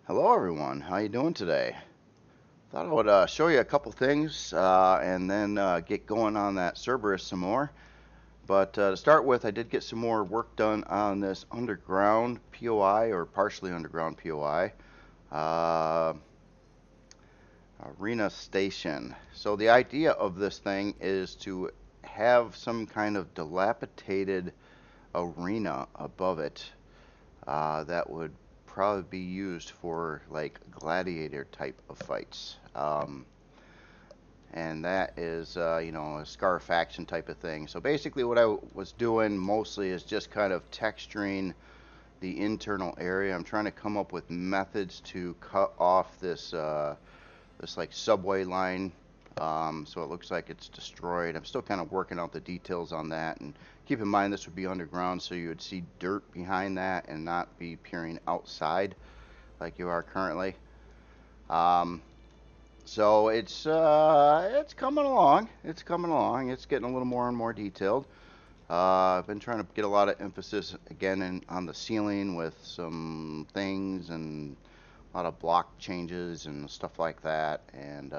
Hello everyone, how you doing today? Thought I would show you a couple things and then get going on that Cerberus some more. But to start with, I did get some more work done on this underground POI or partially underground POI arena station. So the idea of this thing is to have some kind of dilapidated arena above it that would probably be used for like gladiator type of fights. And that is, a Skaar faction type of thing. So basically, what I was doing mostly is just kind of texturing the internal area. I'm trying to come up with methods to cut off this like subway line, so it looks like it's destroyed. I'm still kind of working out the details on that, and keep in mind this would be underground, so you would see dirt behind that and not be peering outside like you are currently. Um, so it's coming along. It's coming along. It's getting a little more and more detailed. I've been trying to get a lot of emphasis again on the ceiling with some things and a lot of block changes and stuff like that. And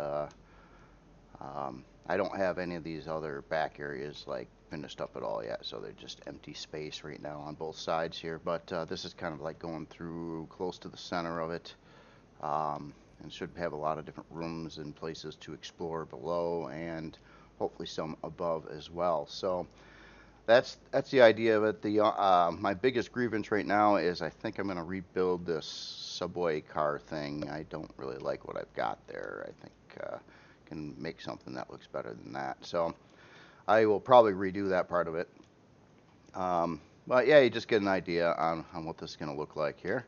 I don't have any of these other back areas like finished up at all yet, so they're just empty space right now on both sides here. But this is kind of like going through close to the center of it, and should have a lot of different rooms and places to explore below and hopefully some above as well. So that's the idea of it. My biggest grievance right now is I think I'm going to rebuild this subway car thing. I don't really like what I've got there. I think can make something that looks better than that. So I will probably redo that part of it. But yeah, you just get an idea on what this is going to look like here.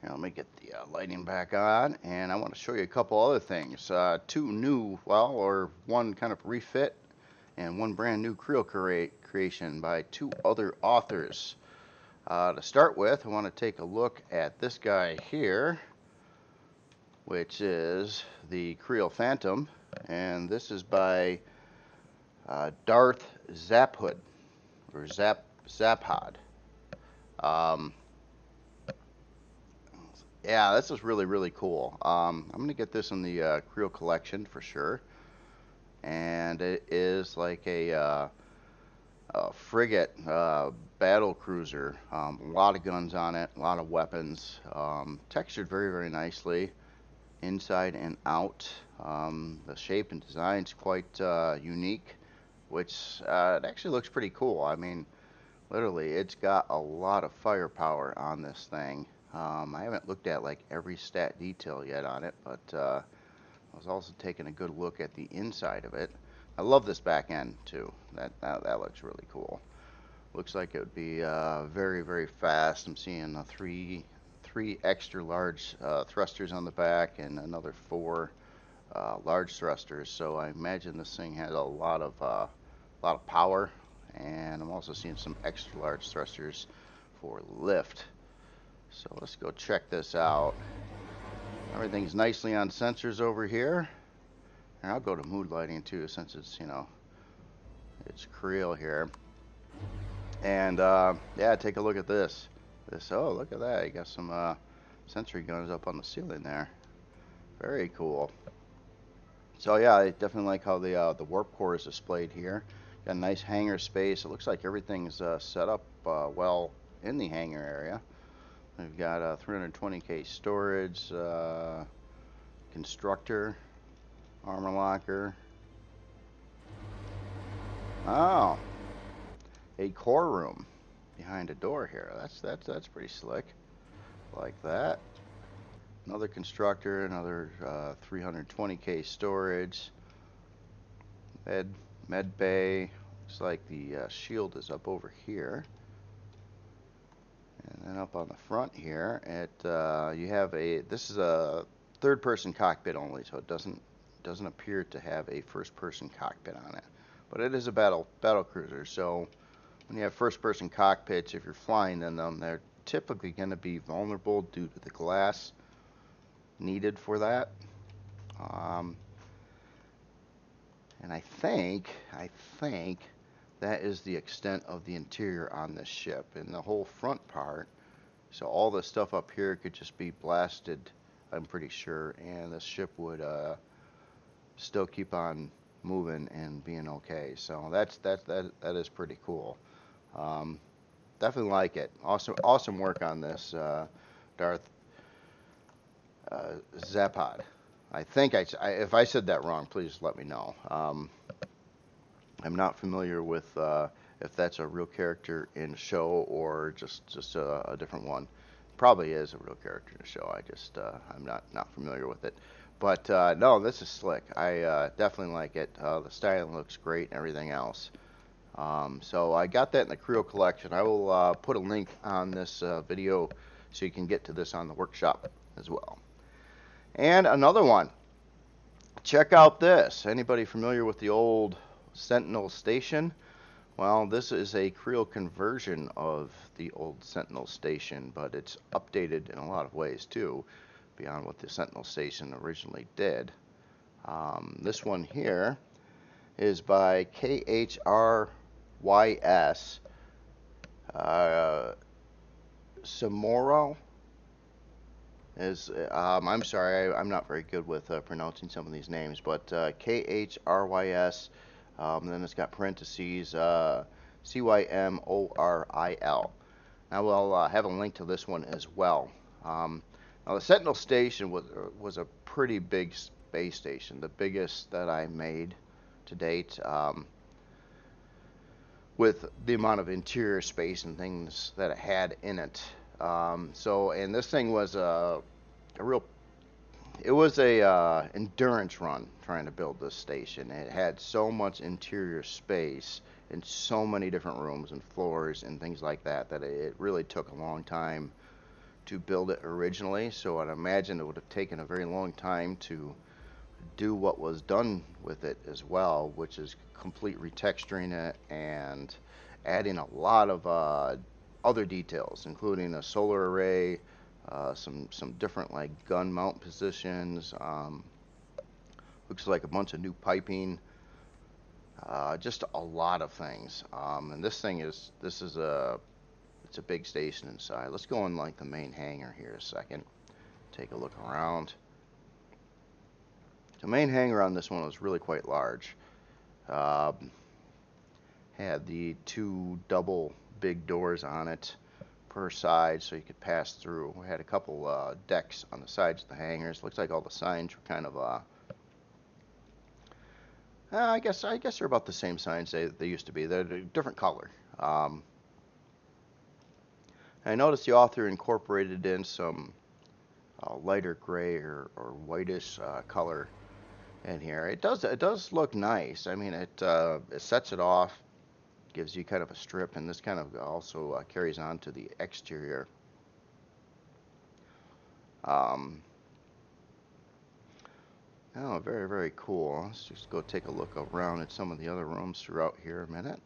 Here, let me get the lighting back on, and I want to show you a couple other things. Two new, or one kind of refit and one brand new Kriel creation by two other authors. To start with, I want to take a look at this guy here, which is the Creole-Phantom, and this is by Darth Zaphod, or Zaphod. Um, yeah, this is really, really cool. I'm going to get this in the Kriel collection for sure, and it is like a frigate battle cruiser. A lot of guns on it, a lot of weapons. Textured very, very nicely inside and out. The shape and design is quite unique, which it actually looks pretty cool. I mean, literally, it's got a lot of firepower on this thing. I haven't looked at like every stat detail yet on it, but I was also taking a good look at the inside of it. I love this back end too. That looks really cool. Looks like it would be very, very fast. I'm seeing three extra large thrusters on the back and another four large thrusters. So I imagine this thing has a lot of power. And I'm also seeing some extra large thrusters for lift. So let's go check this out. Everything's nicely on sensors over here. And I'll go to mood lighting too, since it's Kriel here. And yeah, take a look at this. Oh, look at that! You got some sentry guns up on the ceiling there. Very cool. So yeah, I definitely like how the warp core is displayed here. Got a nice hangar space. It looks like everything's set up well in the hangar area. We've got 320k storage, constructor, armor locker. Oh, a core room behind a door here. That's pretty slick. Like that. Another constructor, another 320k storage. Med bay. Looks like the shield is up over here. And then up on the front here, you have this is a third-person cockpit only, so it doesn't appear to have a first-person cockpit on it. But it is a battle cruiser, so when you have first-person cockpits, if you're flying in them, they're typically going to be vulnerable due to the glass needed for that. And I think that is the extent of the interior on this ship and the whole front part. So all the stuff up here could just be blasted I'm pretty sure, and the ship would still keep on moving and being okay. So that is pretty cool. Um, Definitely like it. Awesome work on this, Darth Zaphod. I think if I said that wrong, please let me know. I'm not familiar with if that's a real character in the show or just a different one. Probably is a real character in the show. I'm not familiar with it. But no, this is slick. I definitely like it. The styling looks great and everything else. So I got that in the Creole collection. I will put a link on this video so you can get to this on the workshop as well. And another one. Check out this. Anybody familiar with the old Sentinel Station? Well, this is a Kriel conversion of the old Sentinel Station, but it's updated in a lot of ways too, beyond what the Sentinel Station originally did. This one here is by khrys Cymoril. I'm sorry, I'm not very good with pronouncing some of these names, but khrys, then it's got parentheses, Cymoril. Now we'll have a link to this one as well. Now the Sentinel Station was a pretty big space station, the biggest that I made to date, with the amount of interior space and things that it had in it. And this thing was it was a endurance run trying to build this station. It had so much interior space and so many different rooms and floors and things like that it really took a long time to build it originally. So I'd imagine it would have taken a very long time to do what was done with it as well, which is complete retexturing it and adding a lot of other details, including a solar array, some different like gun mount positions. Looks like a bunch of new piping. Just a lot of things. And it's a big station inside. Let's go in like the main hangar here a second. Take a look around. The main hangar on this one was really quite large. Had the two double big doors on it per side so you could pass through. We had a couple decks on the sides of the hangars. Looks like all the signs were kind of I guess they're about the same signs they used to be. They're a different color. I noticed the author incorporated in some lighter gray or whitish color in here. It does look nice. I mean, it sets it off, gives you kind of a strip, and this kind of also carries on to the exterior. Oh, very, very cool. Let's just go take a look around at some of the other rooms throughout here a minute.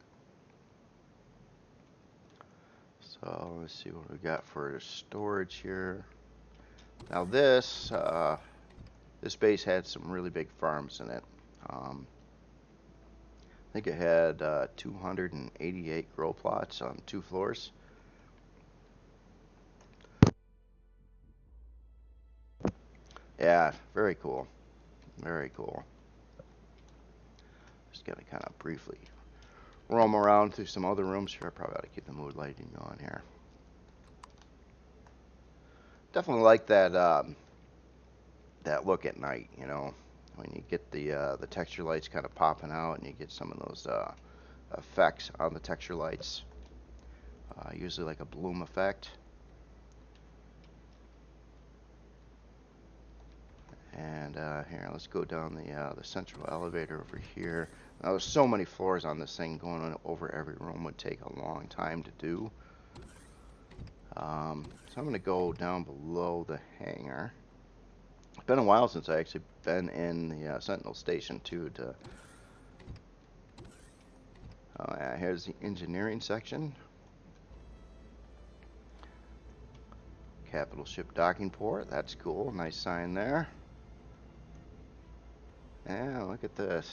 So let's see what we got for storage here. Now this base had some really big farms in it. I think it had 288 grow plots on 2 floors. Yeah, very cool. Very cool. Just gonna kind of briefly roam around through some other rooms here. I probably ought to keep the mood lighting going here. Definitely like that that look at night, you know, when you get the texture lights kind of popping out and you get some of those effects on the texture lights. Usually like a bloom effect. And here, let's go down the central elevator over here. Now, there's so many floors on this thing. Going over every room would take a long time to do. So I'm going to go down below the hangar. It's been a while since I actually been in the Sentinel Station too. Yeah, here's the engineering section. Capital Ship Docking Port. That's cool. Nice sign there. Yeah, look at this.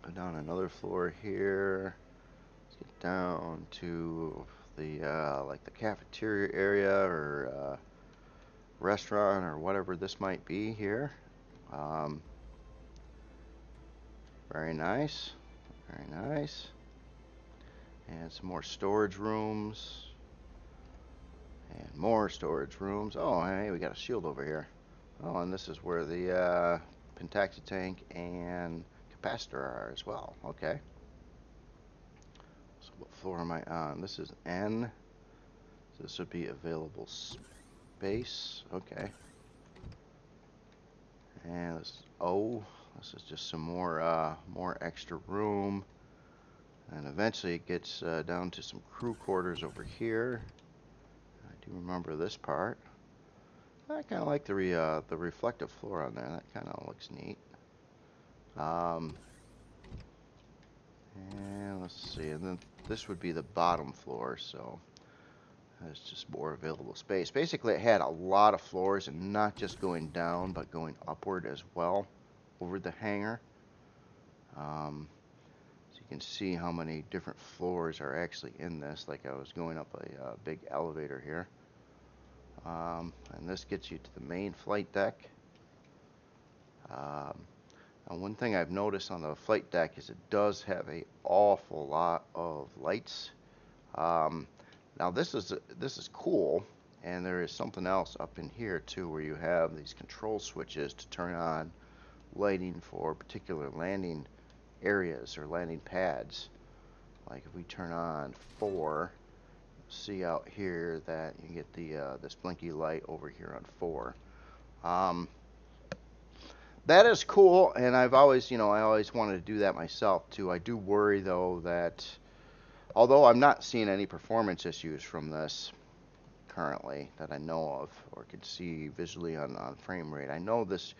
Go down another floor here. Let's get down to the like the cafeteria area or restaurant or whatever this might be here. Um, Very nice. Very nice. And some more storage rooms. And more storage rooms. Oh, hey, we got a shield over here. Oh, and this is where the pentaxi tank and capacitor are as well. Okay. So what floor am I on? This is N. So this would be available space. Okay. And this is O. This is just some more extra room. And eventually it gets down to some crew quarters over here. I do remember this part. I kind of like the reflective floor on there. That kind of looks neat. And let's see. And then this would be the bottom floor. So there's just more available space. Basically, it had a lot of floors, and not just going down, but going upward as well over the hangar. So you can see how many different floors are actually in this. Like I was going up a big elevator here. And this gets you to the main flight deck. And one thing I've noticed on the flight deck is it does have an awful lot of lights. Now this is cool, and there is something else up in here too, where you have these control switches to turn on lighting for particular landing areas or landing pads. Like if we turn on 4, see out here that you get the this blinky light over here on 4. That is cool, and I've always, I always wanted to do that myself too. I do worry though that although I'm not seeing any performance issues from this currently that I know of or could see visually on frame rate, I know this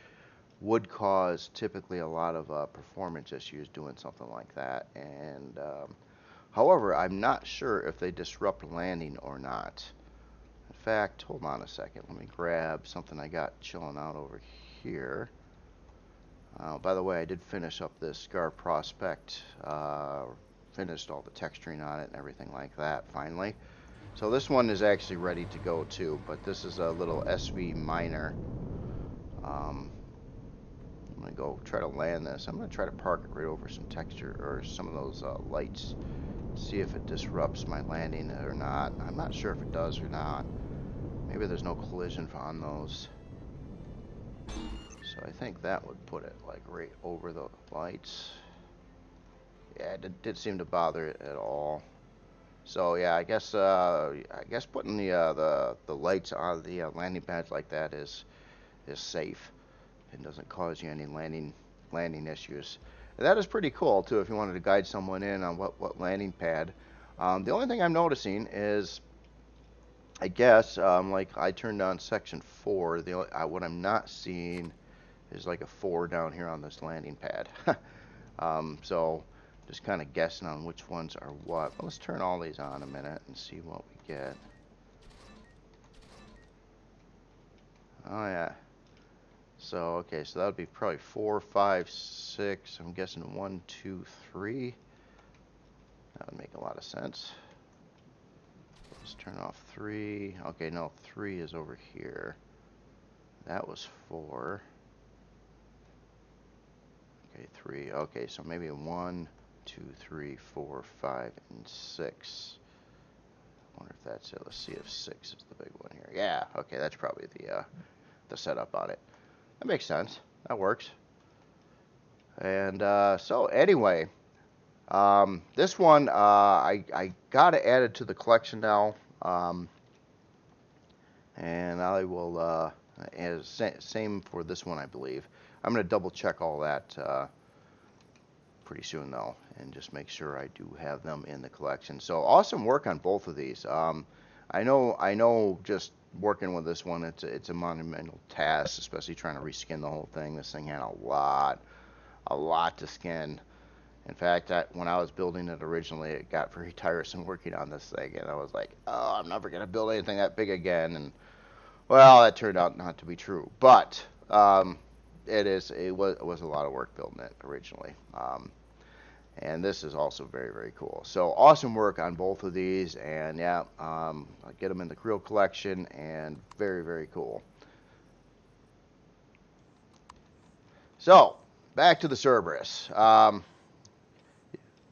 would cause typically a lot of performance issues doing something like that. And however, I'm not sure if they disrupt landing or not. In fact, hold on a second. Let me grab something I got chilling out over here. By the way, I did finish up this Skaar prospect. Finished all the texturing on it and everything like that finally. So this one is actually ready to go too, but this is a little SV minor. I'm going to go try to land this. I'm going to try to park it right over some texture or some of those lights. See if it disrupts my landing or not. I'm not sure if it does or not. Maybe there's no collision on those. So I think that would put it like right over the lights. Yeah, it did seem to bother it at all. So yeah, I guess putting the lights on the landing pads like that is safe and doesn't cause you any landing issues. And that is pretty cool too if you wanted to guide someone in on what landing pad. The only thing I'm noticing is, I guess, like I turned on section 4. What I'm not seeing is like a 4 down here on this landing pad. So just kind of guessing on which ones are what. But let's turn all these on a minute and see what we get. Oh yeah. So okay, so that would be probably 4, 5, 6. I'm guessing 1, 2, 3. That would make a lot of sense. Let's turn off 3. Okay, no, 3 is over here. That was 4. Okay, 3. Okay, so maybe 1, 2, 3, 4, 5, and 6. I wonder if that's it. Let's see if 6 is the big one here. Yeah, okay, that's probably the setup on it. That makes sense. That works. And so anyway, this one I got it added to the collection now, and I will same for this one, I believe. I'm going to double check all that pretty soon though, and just make sure I do have them in the collection. So awesome work on both of these. I know just working with this one, it's a monumental task, especially trying to reskin the whole thing. This thing had a lot to skin. In fact, when I was building it originally, it got very tiresome working on this thing, and I was like, oh, I'm never going to build anything that big again. And well, that turned out not to be true, but it was a lot of work building it originally. And this is also very, very cool. So awesome work on both of these, and yeah, I'll get them in the Kriel collection, and very, very cool. So, back to the Cerberus.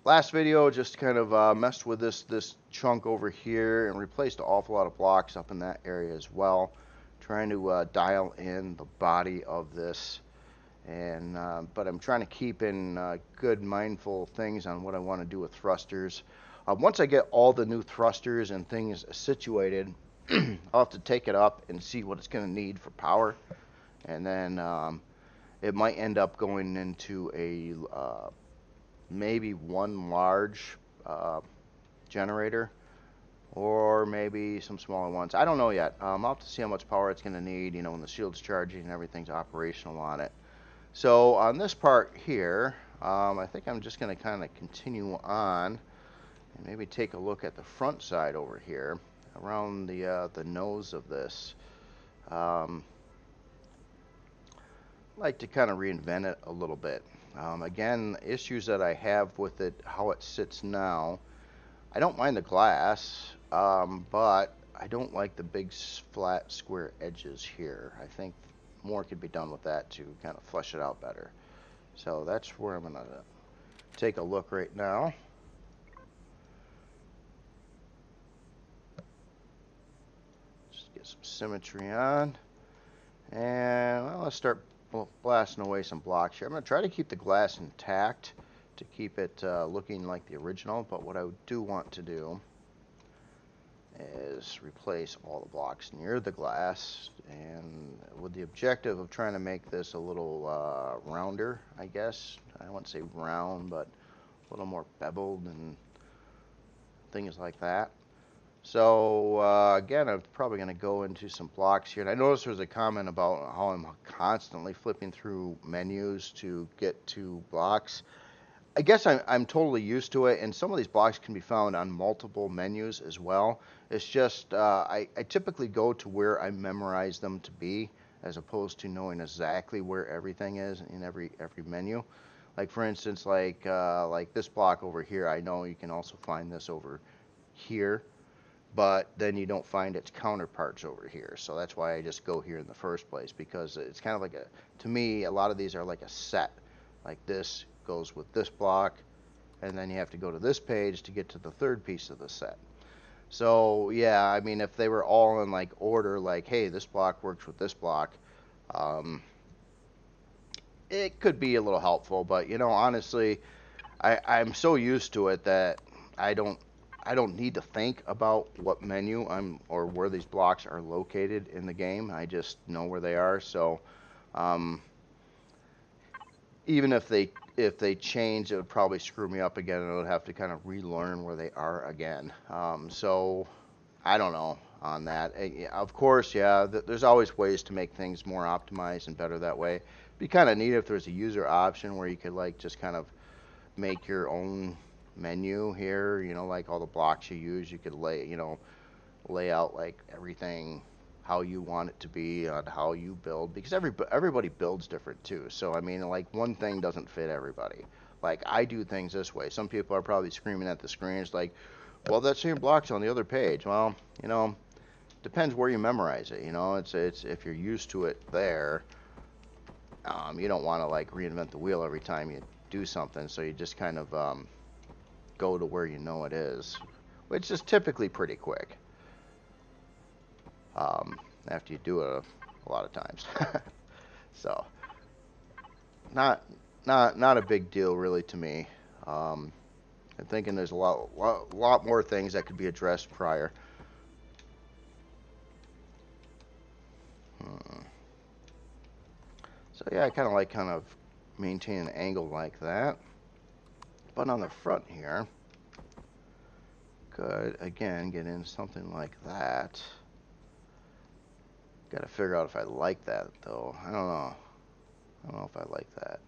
Last video just kind of messed with this chunk over here and replaced an awful lot of blocks up in that area as well, trying to dial in the body of this. And but I'm trying to keep in good mindful things on what I want to do with thrusters. Once I get all the new thrusters and things situated, I'll have to take it up and see what it's going to need for power, and then it might end up going into a maybe one large generator, or maybe some smaller ones. I don't know yet. I'll have to see how much power it's going to need, you know, when the shield's charging and everything's operational on it. So on this part here, I think I'm just going to kind of continue on and maybe take a look at the front side over here, around the nose of this. Like to kind of reinvent it a little bit. Again, issues that I have with it, how it sits now. I don't mind the glass, but I don't like the big flat square edges here. I think more could be done with that to kind of flesh it out better. So that's where I'm gonna take a look right now. Just get some symmetry on, and well, let's start blasting away some blocks here. I'm going to try to keep the glass intact to keep it looking like the original, but what I do want to do is replace all the blocks near the glass, and with the objective of trying to make this a little rounder, I guess. I wouldn't say round, but a little more beveled and things like that. So again, I'm probably going to go into some blocks here. And I noticed there's a comment about how I'm constantly flipping through menus to get to blocks. I guess I'm totally used to it, and some of these blocks can be found on multiple menus as well. It's just I typically go to where I memorize them to be, as opposed to knowing exactly where everything is in every menu. Like for instance, like this block over here, I know you can also find this over here, but then you don't find its counterparts over here. So that's why I just go here in the first place, because it's kind of like to me, a lot of these are like a set. Like this goes with this block, and then you have to go to this page to get to the third piece of the set. So yeah, I mean, if they were all in like order, like, hey, this block works with this block, it could be a little helpful. But you know, honestly, I'm so used to it that I don't need to think about what menu or where these blocks are located in the game. I just know where they are. So even if they change, it would probably screw me up again, and I would have to kind of relearn where they are again. So I don't know on that. Of course, yeah, there's always ways to make things more optimized and better that way. It'd be kind of neat if there's a user option where you could like just kind of make your own menu here, you know, like all the blocks you use, you could lay out like everything how you want it to be on how you build, because everybody builds different too. So I mean, like, one thing doesn't fit everybody. Like, I do things this way. Some people are probably screaming at the screens like, well, that same block's on the other page. Well, you know, depends where you memorize it. You know, it's if you're used to it there, you don't want to like reinvent the wheel every time you do something. So you just kind of go to where you know it is, which is typically pretty quick after you do it a lot of times. So not a big deal really to me. I'm thinking there's a lot more things that could be addressed prior. So yeah, I kind of maintain an angle like that. But on the front here, could again get in something like that. Got to figure out if I like that though. I don't know. I don't know if I like that.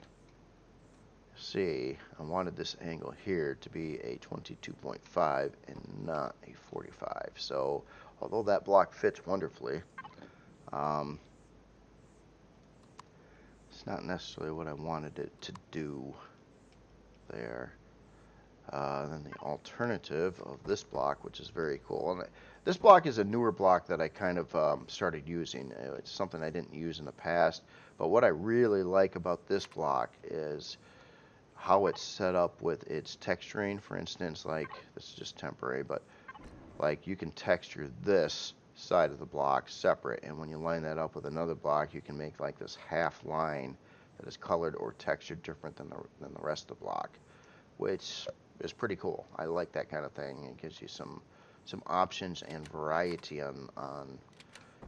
See, I wanted this angle here to be a 22.5 and not a 45. So although that block fits wonderfully, it's not necessarily what I wanted it to do there. Then the alternative of this block, which is very cool, and This block is a newer block that I kind of started using. It's something I didn't use in the past, but what I really like about this block is how it's set up with its texturing. For instance, like, this is just temporary, but like you can texture this side of the block separate, and when you line that up with another block, you can make like this half line that is colored or textured different than the rest of the block, which is pretty cool. I like that kind of thing. It gives you some options and variety on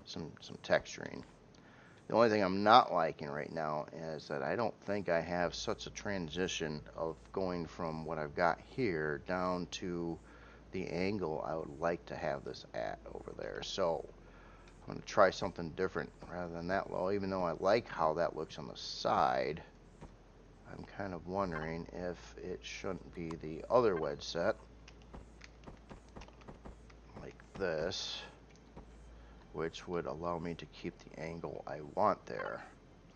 some texturing. The only thing I'm not liking right now is that I don't think I have such a transition of going from what I've got here down to the angle I would like to have this at over there. So I'm going to try something different rather than that low. Even though I like how that looks on the side, I'm kind of wondering if it shouldn't be the other wedge set, like this, which would allow me to keep the angle I want there.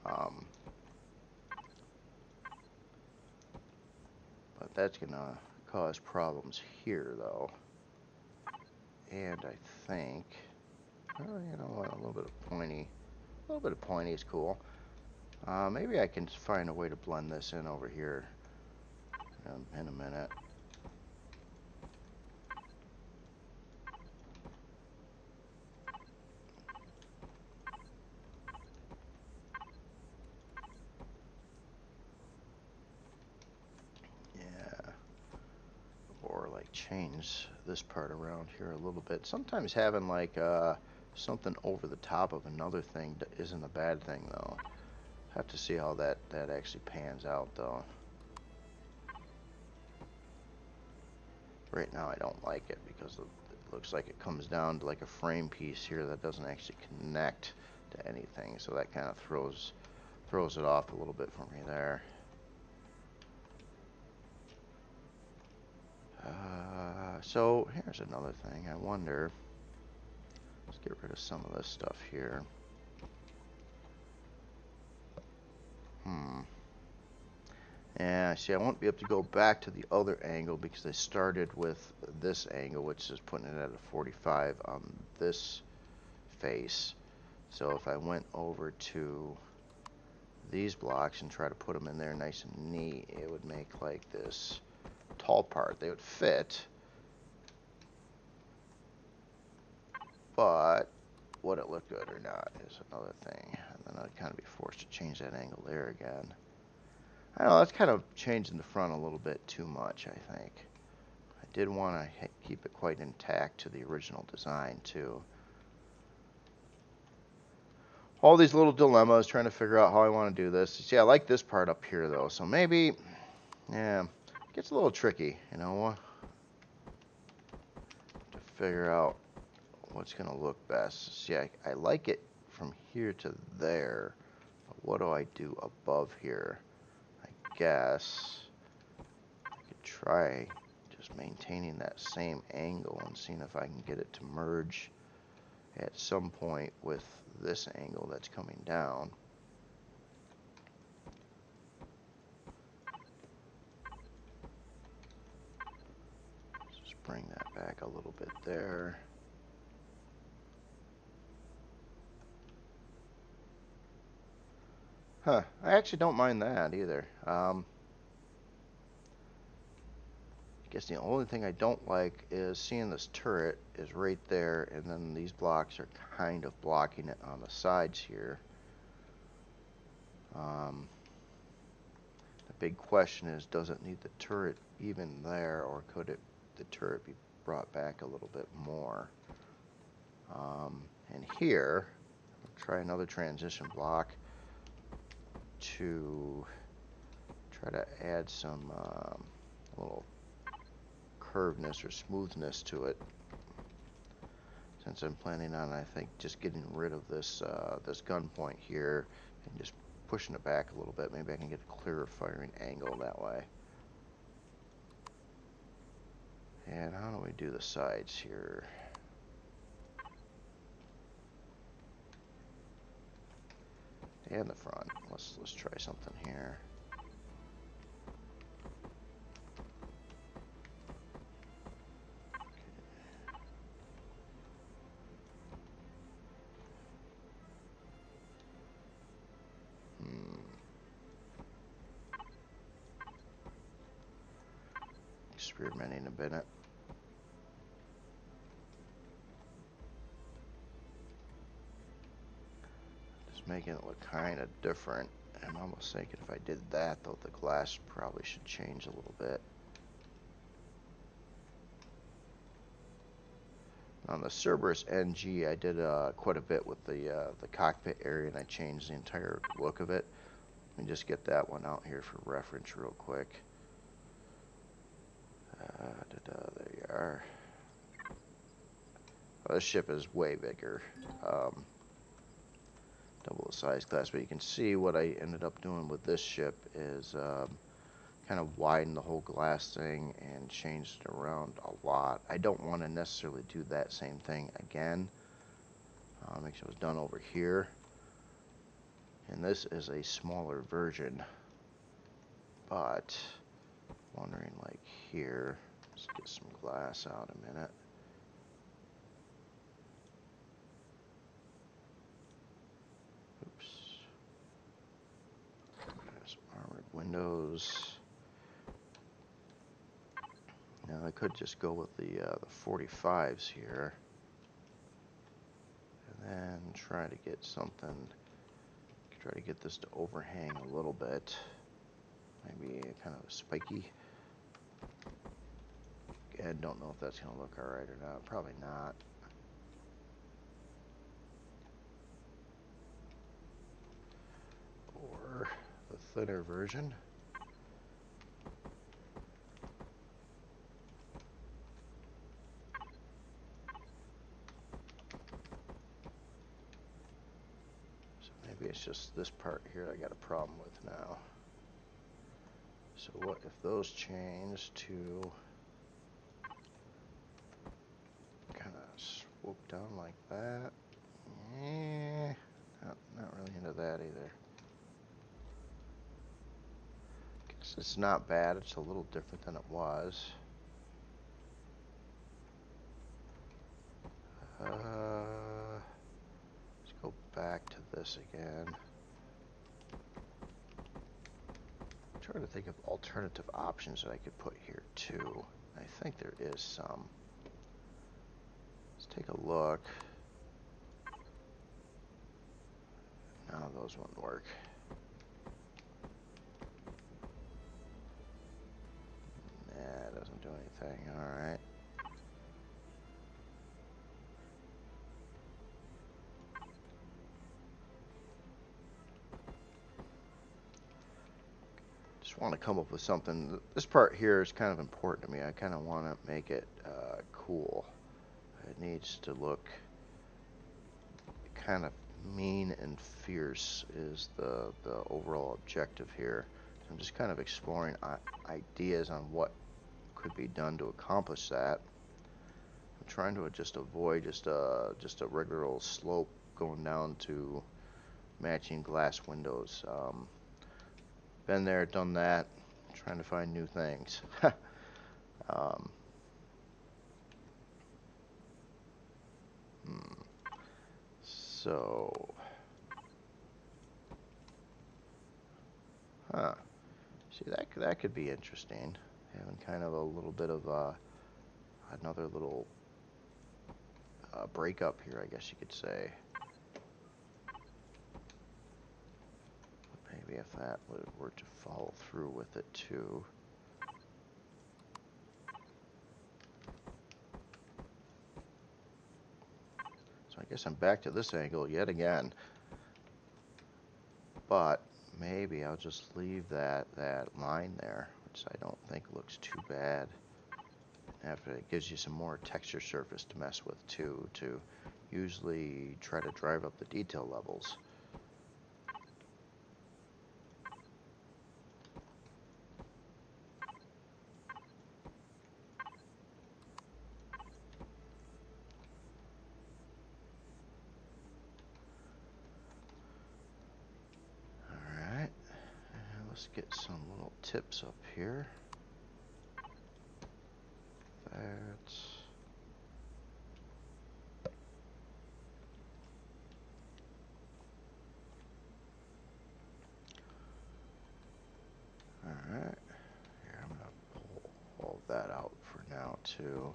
But that's going to cause problems here, though. And I think, oh, you know what, a little bit of pointy is cool. Maybe I can find a way to blend this in over here in a minute. Yeah. Or like change this part around here a little bit. Sometimes having like something over the top of another thing isn't a bad thing, though. Have to see how that actually pans out, though. Right now I don't like it because it looks like it comes down to like a frame piece here that doesn't actually connect to anything, so that kind of throws it off a little bit for me there. So here's another thing. I wonder, let's get rid of some of this stuff here. Yeah, see, I won't be able to go back to the other angle because I started with this angle, which is putting it at a 45 on this face. So if I went over to these blocks and try to put them in there nice and neat, it would make like this tall part. They would fit, but would it look good or not is another thing. And then I'd kind of be forced to change that angle there again. I don't know, that's kind of changing the front a little bit too much, I think. I did want to keep it quite intact to the original design, too. All these little dilemmas, trying to figure out how I want to do this. See, I like this part up here, though, so maybe, yeah, it gets a little tricky, you know, to figure out what's going to look best. See, I like it from here to there, but what do I do above here? I guess I could try just maintaining that same angle and seeing if I can get it to merge at some point with this angle that's coming down. Just bring that back a little bit there. Huh, I actually don't mind that either. I guess the only thing I don't like is seeing this turret is right there, and then these blocks are kind of blocking it on the sides here. The big question is, does it need the turret even there, or could the turret be brought back a little bit more? And here, I'll try another transition block to try to add some little curvedness or smoothness to it, since I'm planning on, I think, just getting rid of this this gun point here and just pushing it back a little bit. Maybe I can get a clearer firing angle that way. And how do we do the sides here? And the front. Let's try something here. experimenting a bit. Just making it look kind of different. I'm almost thinking if I did that, though, the glass probably should change a little bit. On the Cerberus NG, I did quite a bit with the cockpit area, and I changed the entire look of it. Let me just get that one out here for reference real quick. There you are. Well, this ship is way bigger. Double the size class, but you can see what I ended up doing with this ship is kind of widen the whole glass thing and changed it around a lot. I don't want to necessarily do that same thing again. Make sure it was done over here. And this is a smaller version, but wondering like here, let's get some glass out a minute. Oops. Some armored windows. Now I could just go with the 45s here, and then try to get something. Try to get this to overhang a little bit. Maybe kind of spiky. I don't know if that's going to look alright or not. Probably not. Or the thinner version. So maybe it's just this part here I got a problem with now. So what if those change to kind of swoop down like that? Not really into that either. Guess it's not bad. It's a little different than it was. Let's go back to this again. I'm trying to think of alternative options that I could put here too. I think there is some. Let's take a look. No, those won't work. Nah, it doesn't do anything. Alright. Just want to come up with something. This part here is kind of important to me. I kind of want to make it cool. It needs to look kind of mean and fierce is the overall objective here. So I'm just kind of exploring ideas on what could be done to accomplish that. I'm trying to just avoid just a regular old slope going down to matching glass windows. Been there, done that. Trying to find new things. So, see that could be interesting. Having kind of a little bit of another little breakup here, I guess you could say. Maybe if that were to follow through with it too. So I guess I'm back to this angle yet again. But maybe I'll just leave that line there, which I don't think looks too bad. After it gives you some more texture surface to mess with too, to usually try to drive up the detail levels. Alright, let's get some little tips up here. That's alright. Here, I'm gonna pull all of that out to.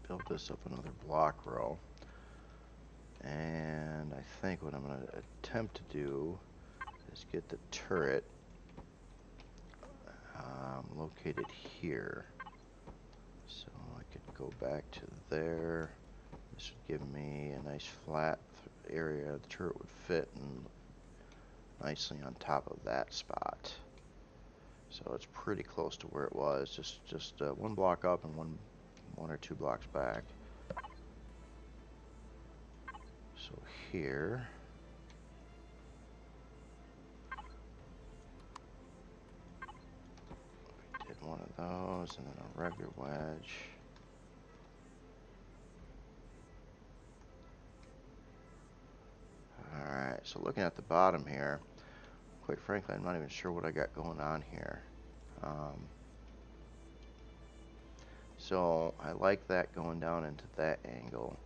Build this up another block row. And I think what I'm going to attempt to do is get the turret located here. So I could go back to there. This would give me a nice flat area the turret would fit and nicely on top of that spot. So it's pretty close to where it was, just one block up and one or two blocks back. So here, we did one of those and then a regular wedge. Alright, so looking at the bottom here, quite frankly, I'm not even sure what I got going on here. So I like that going down into that angle.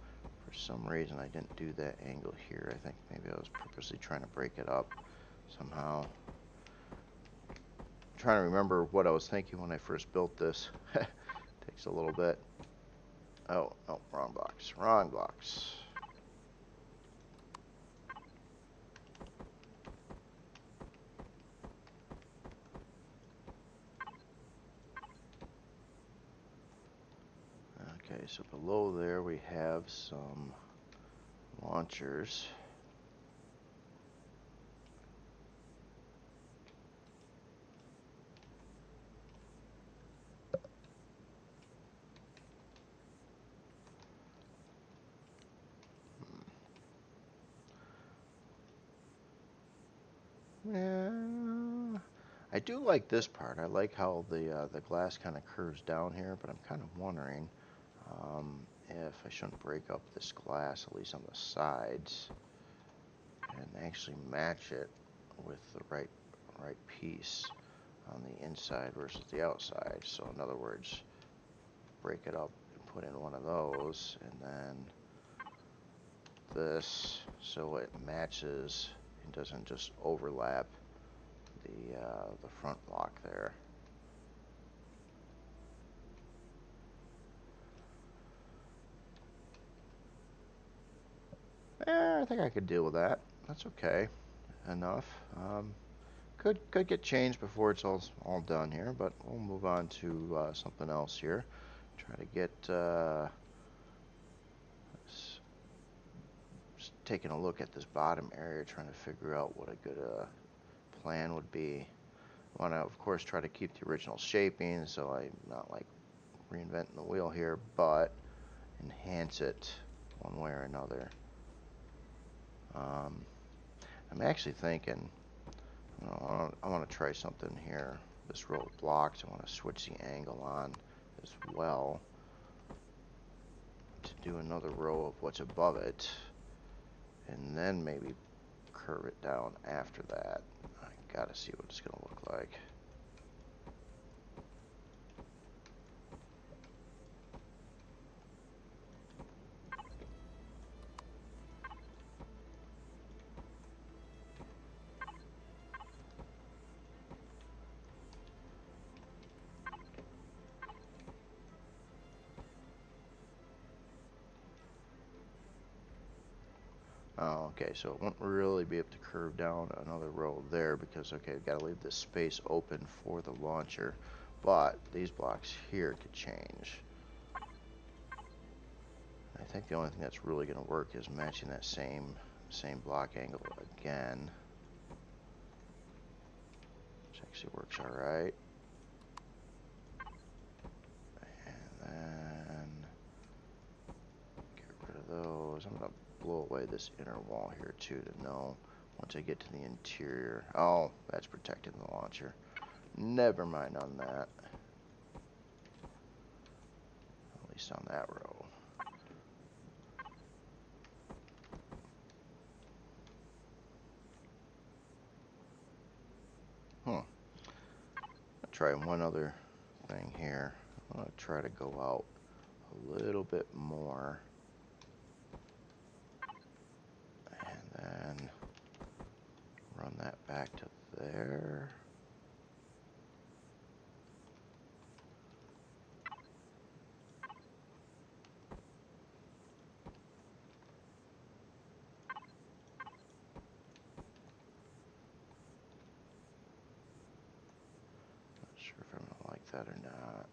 For some reason I didn't do that angle here. I think maybe I was purposely trying to break it up somehow. I'm trying to remember what I was thinking when I first built this. Takes a little bit. Oh, no, wrong blocks. Wrong blocks. Okay, so below there we have some launchers. Yeah, I do like this part. I like how the glass kind of curves down here, but I'm kind of wondering if I shouldn't break up this glass, at least on the sides, and actually match it with the right piece on the inside versus the outside. So in other words, break it up and put in one of those, and then this, so it matches and doesn't just overlap the front block there. I think I could deal with that. That's okay. Enough. Could get changed before it's all done here, but we'll move on to something else here. Try to get just taking a look at this bottom area, trying to figure out what a good plan would be. I want to, of course, try to keep the original shaping, so I'm not like reinventing the wheel here, but enhance it one way or another. I'm actually thinking, I want to try something here. This row of blocks, I want to switch the angle on as well to do another row of what's above it, and then maybe curve it down after that. I gotta see what it's gonna look like. Oh, okay, so it won't really be able to curve down another row there because, okay, I've got to leave this space open for the launcher, but these blocks here could change. I think the only thing that's really going to work is matching that same block angle again, which actually works all right. And then get rid of those. I'm going to blow away this inner wall here too to know once I get to the interior. Oh, that's protecting the launcher. Never mind on that. At least on that row. I'll try one other thing here. I'm going to try to go out a little bit more Run that back to there. Not sure if I'm gonna like that or not,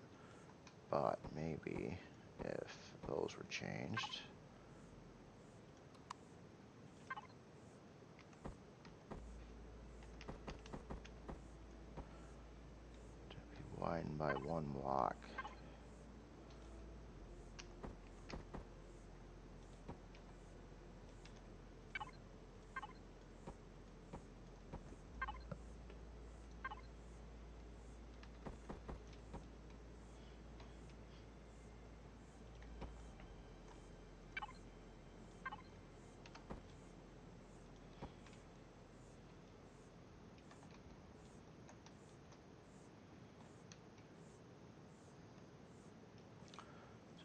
but maybe if those were changed. To be widened by 1 block.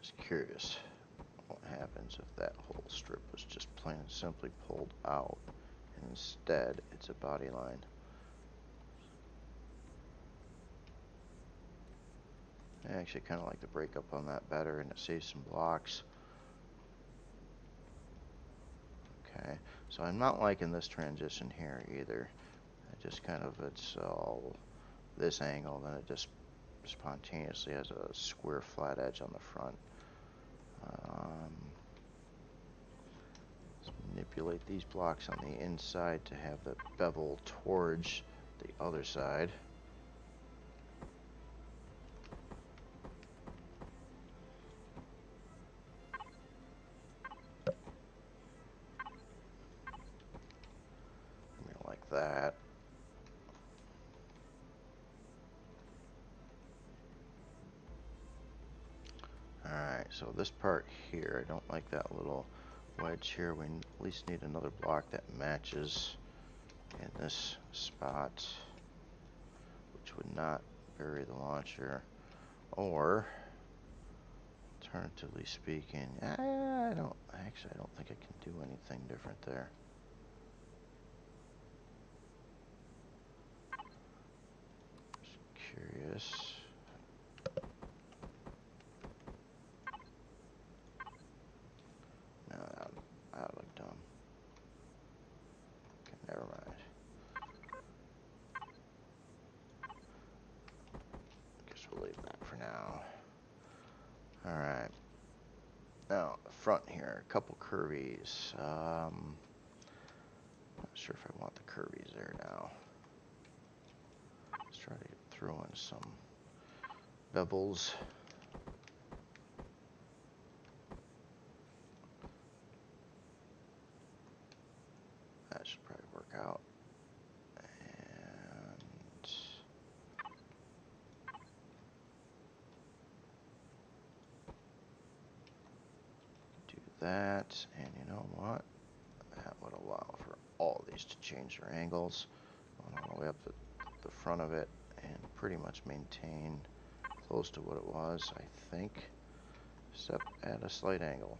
Just curious what happens if that whole strip was just plain and simply pulled out, and instead it's a body line. I actually kind of like the breakup on that better, and it saves some blocks. Okay, so I'm not liking this transition here either. It just kind of, it's all this angle, then it just spontaneously has a square flat edge on the front. Let's manipulate these blocks on the inside to have the bevel towards the other side. Like that. Alright, so this part here, I don't like that little wedge here. We at least need another block that matches in this spot, which would not bury the launcher. Or, alternatively speaking, I don't think I can do anything different there. Just curious. No, that would look dumb. Okay, never mind. Guess we'll leave that for now. Alright. Now, front here, a couple curvies. Not sure if I want the curvies there now. Let's try to throw in some bevels. That should probably work out. And do that, and you know what? That would allow for all these to change their angles, going all the way up the front of it, and pretty much maintain close to what it was, I think, except at a slight angle.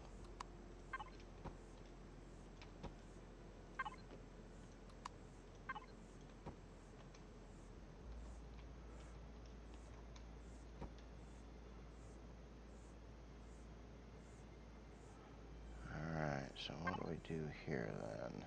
So what do we do here then?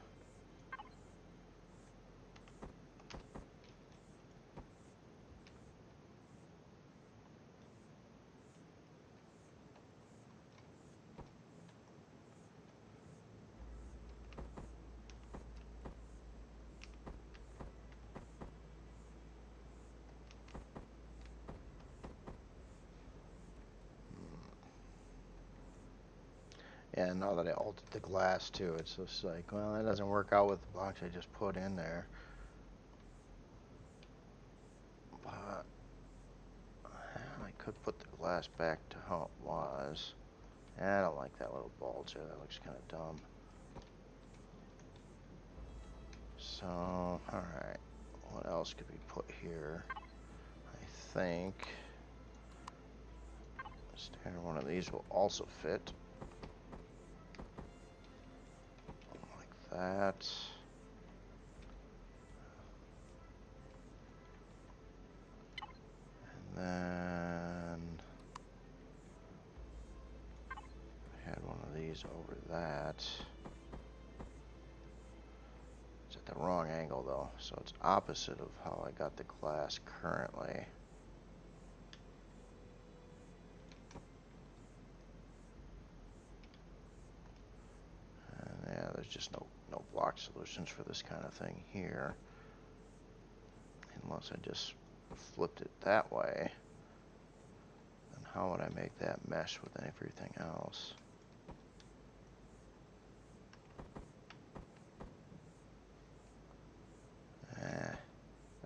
Yeah, now that I altered the glass too, it's just like, well, that doesn't work out with the blocks I just put in there. But I could put the glass back to how it was. I don't like that little bulge there, that looks kind of dumb. So, alright, what else could we put here? I think a standard one of these will also fit. Like that. glaze over that. It's at the wrong angle though, so it's opposite of how I got the glass currently. And yeah, there's just no block solutions for this kind of thing here. Unless I just flipped it that way. Then how would I make that mesh with everything else?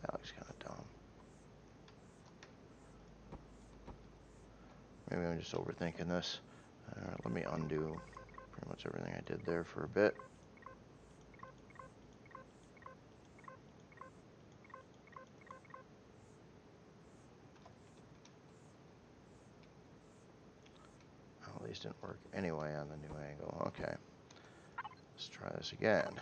That looks kind of dumb. Maybe I'm just overthinking this. Let me undo pretty much everything I did there for a bit. Well, these didn't work anyway on the new angle. Okay. Let's try this again.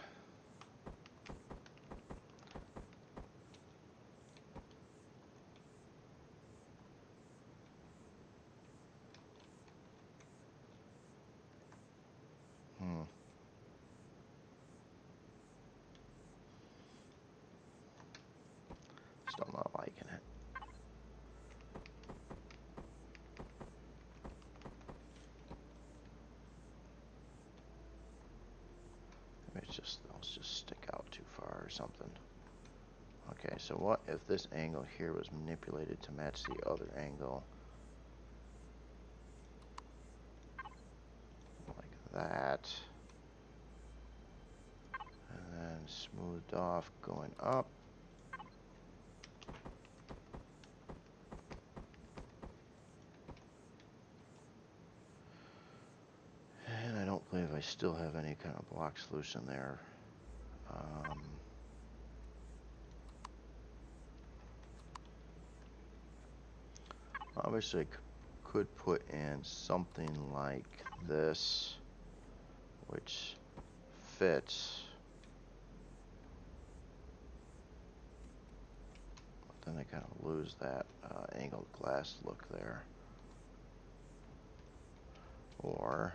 Still not liking it. Maybe it's just, those just stick out too far or something. Okay, so what if this angle here was manipulated to match the other angle? Like that. And then smoothed off going up. And I don't believe I still have any kind of block solution there. Obviously, I could put in something like this, which fits. But then I kind of lose that angled glass look there. Or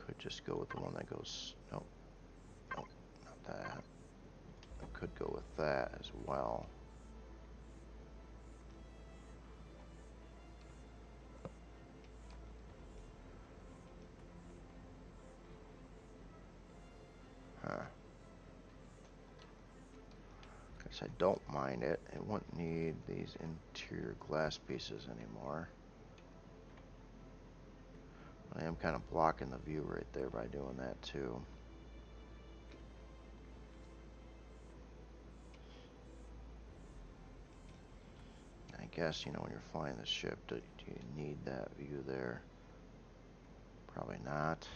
could just go with the one that goes, nope, not that. I could go with that as well. Guess I don't mind it. It wouldn't need these interior glass pieces anymore. I am kind of blocking the view right there by doing that too. I guess, you know, when you're flying the ship, do you need that view there? Probably not.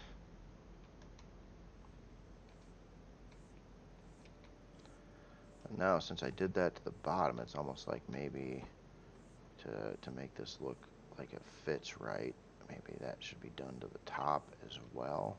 But now, since I did that to the bottom, it's almost like maybe to make this look like it fits right, maybe that should be done to the top as well.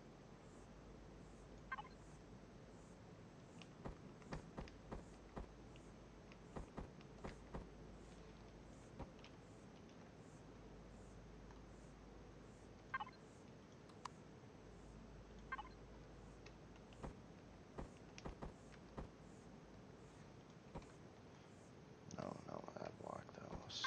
No, that block though. Is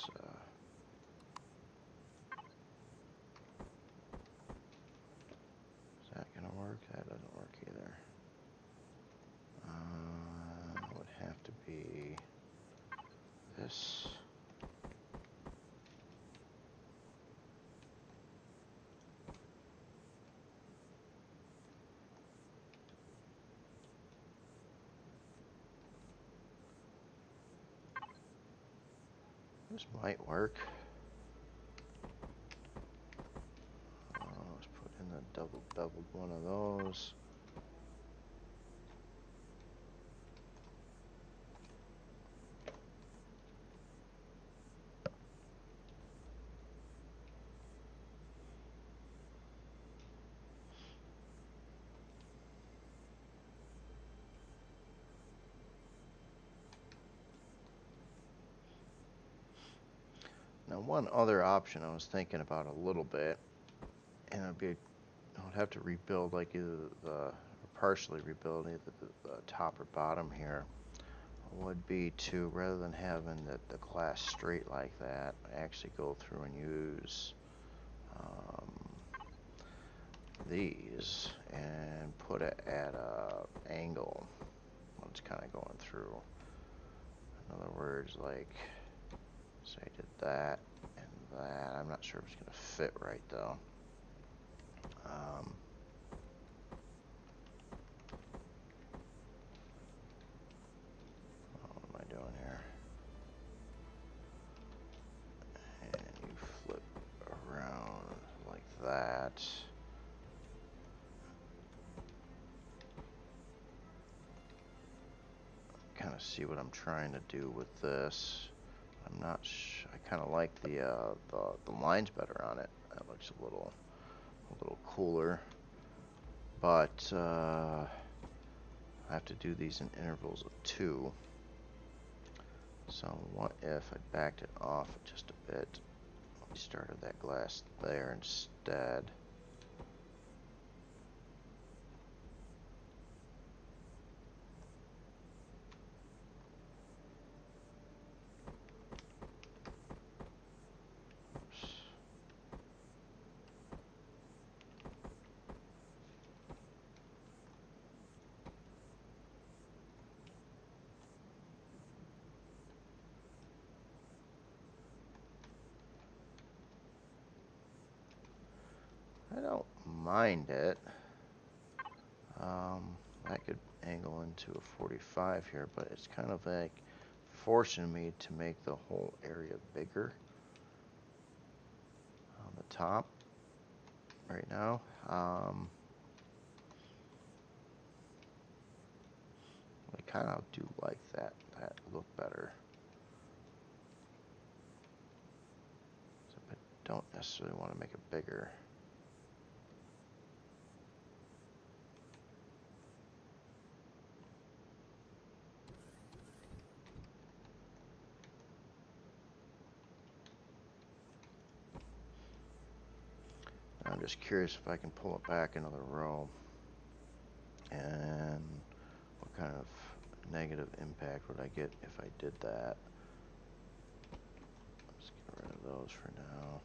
that gonna work? That doesn't work either. It would have to be this. This might work. Let's put in the double beveled one of those. Now, one other option I was thinking about a little bit, and it'd be would have to rebuild like either or partially rebuild either the top or bottom here. Would be to, rather than having the glass straight like that, actually go through and use these and put it at a angle when it's kind of going through. In other words, like, say I did that and that. I'm not sure if it's going to fit right though. What am I doing here? And you flip around like that. Kind of see what I'm trying to do with this. I'm not I kind of like the lines better on it. That looks a little cooler. But I have to do these in intervals of 2. So what if I backed it off just a bit? We started that glass there instead. I don't mind it. I could angle into a 45 here, but it's kind of like forcing me to make the whole area bigger on the top right now. I kind of do like that look better. So I don't necessarily want to make it bigger. I'm just curious if I can pull it back another row and what kind of negative impact would I get if I did that. Let's get rid of those for now.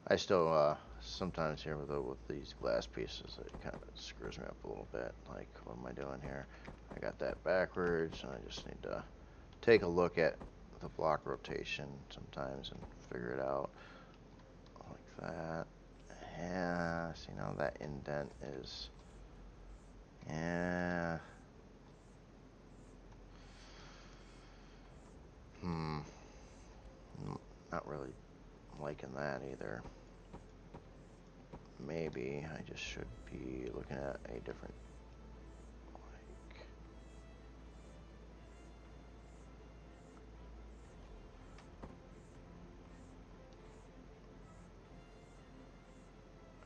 I still sometimes here with these glass pieces, it kind of screws me up a little bit. Like, what am I doing here? I got that backwards, and I just need to take a look at the block rotation sometimes and figure it out like that. Yeah, see now that indent is, yeah. Not really liking that either. Maybe I just should be looking at a different,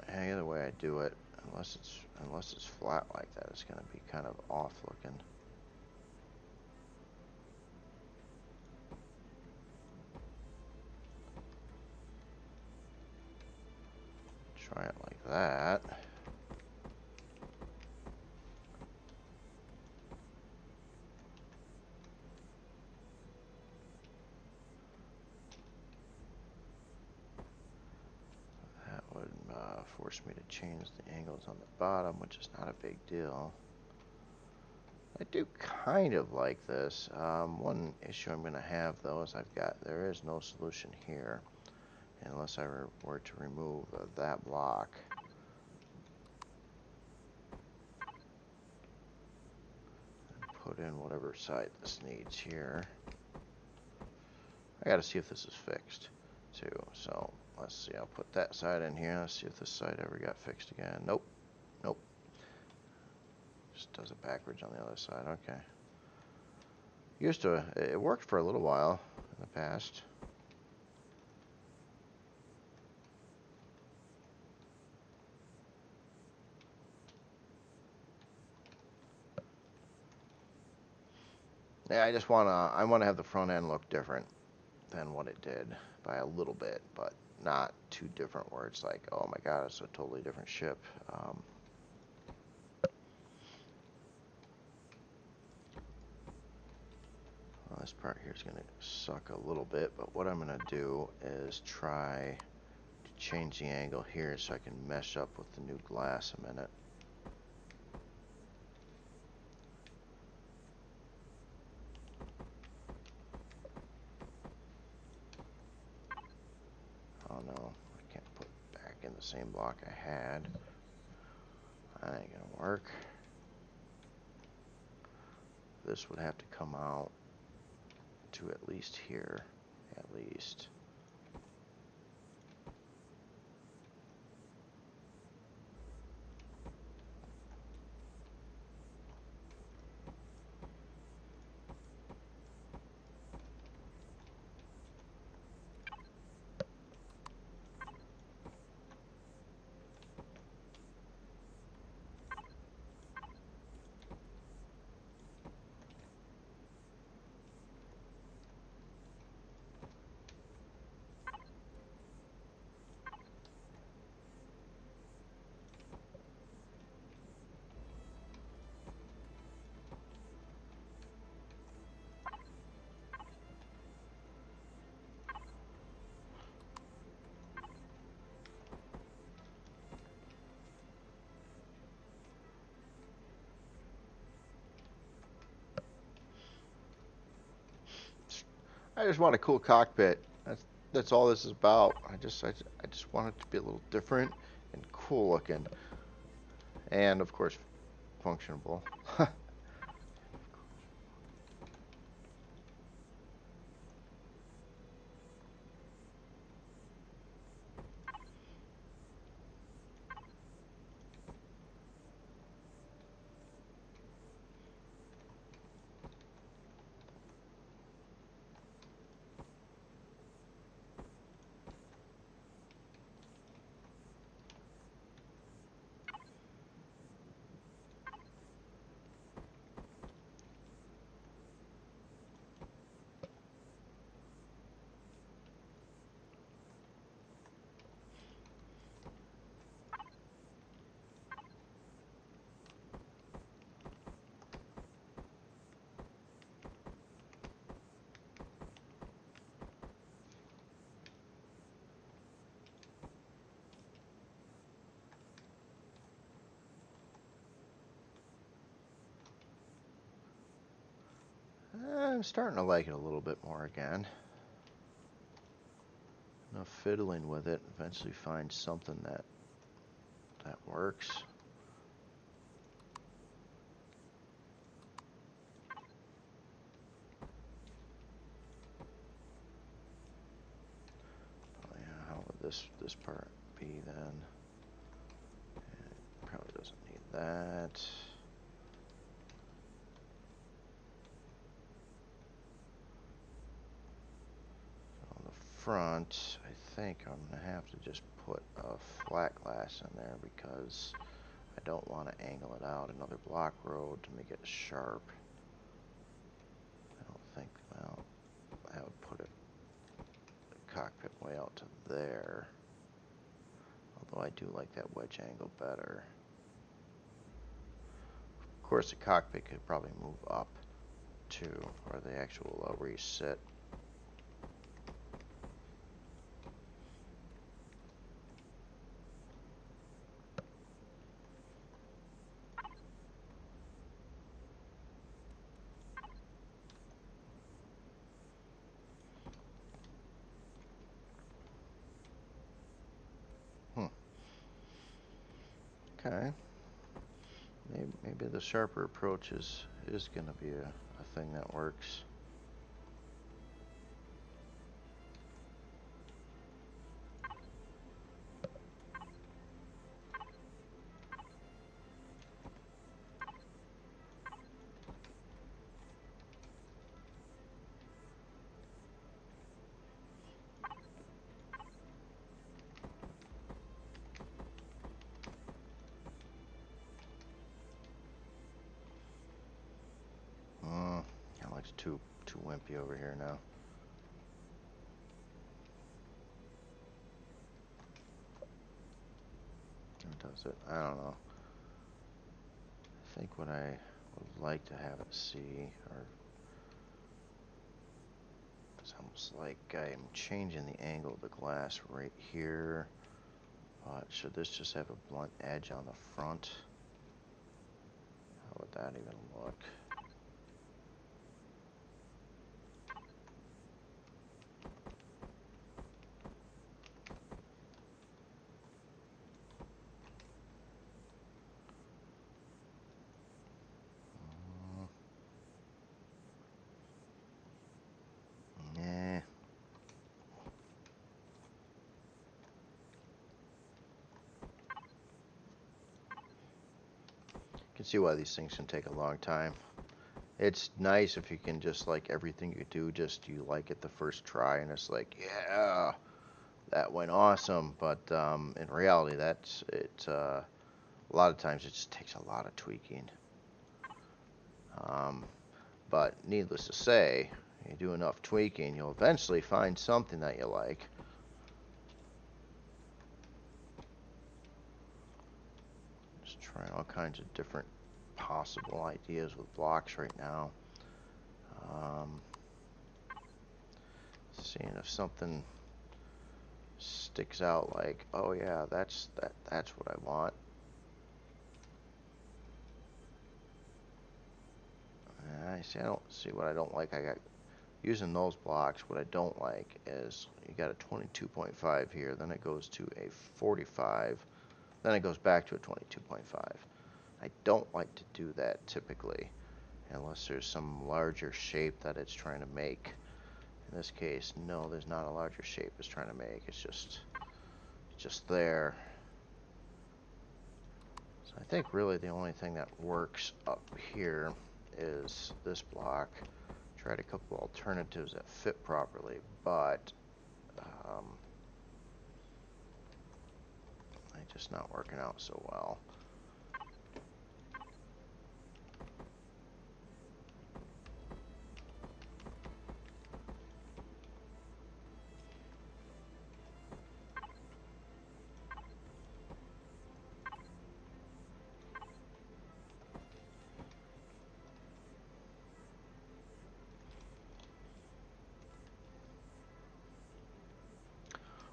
like, either way I do it, unless it's flat like that, it's gonna be kind of off looking. Try it like that. That would force me to change the angles on the bottom, which is not a big deal. I do kind of like this. One issue I'm going to have though is there is no solution here unless I were to remove that block. And put in whatever side this needs here. I got to see if this is fixed too. So let's see, I'll put that side in here. Let's see if this side ever got fixed again. Nope. Just does it backwards on the other side. Okay. Used to, it worked for a little while in the past. Yeah, I wanna have the front end look different than what it did by a little bit, but not too different where it's like, oh my god, it's a totally different ship. Well, this part here is gonna suck a little bit, but what I'm gonna do is try to change the angle here so I can mesh up with the new glass a minute. Oh no, I can't put it back in the same block I had. That ain't gonna work. This would have to come out to at least here, at least. I just want a cool cockpit. That's all this is about. I just want it to be a little different and cool looking, and of course, functionable. I'm starting to like it a little bit more again. Enough fiddling with it, eventually find something that works. Oh yeah, how would this part be then? It probably doesn't need that. On the front, I think I'm gonna have to just put a flat glass in there because I don't want to angle it out another block road to make it sharp. I don't think, well, I would put it the cockpit way out to there. Although I do like that wedge angle better. Of course, the cockpit could probably move up to where the actual where you sit. Okay. Maybe the sharper approach is going to be a thing that works. too wimpy over here now. Or does it? I don't know. I think what I would like to have it see, or it's almost like I'm changing the angle of the glass right here. Should this just have a blunt edge on the front? How would that even look? Nah. You can see why these things can take a long time. It's nice if you can just, like, everything you do, just you like it the first try, and it's like, yeah, that went awesome. But in reality, that's it. A lot of times, it just takes a lot of tweaking. But needless to say, you do enough tweaking, you'll eventually find something that you like. Just trying all kinds of different possible ideas with blocks right now. Seeing if something sticks out, like, oh yeah, that's what I want. I see. I don't see what I don't like. I got using those blocks. What I don't like is you got a 22.5 here, then it goes to a 45, then it goes back to a 22.5. I don't like to do that typically, unless there's some larger shape that it's trying to make. In this case, no, there's not a larger shape it's trying to make. It's just there. So I think really the only thing that works up here is this block. Tried a couple alternatives that fit properly, but they're just not working out so well.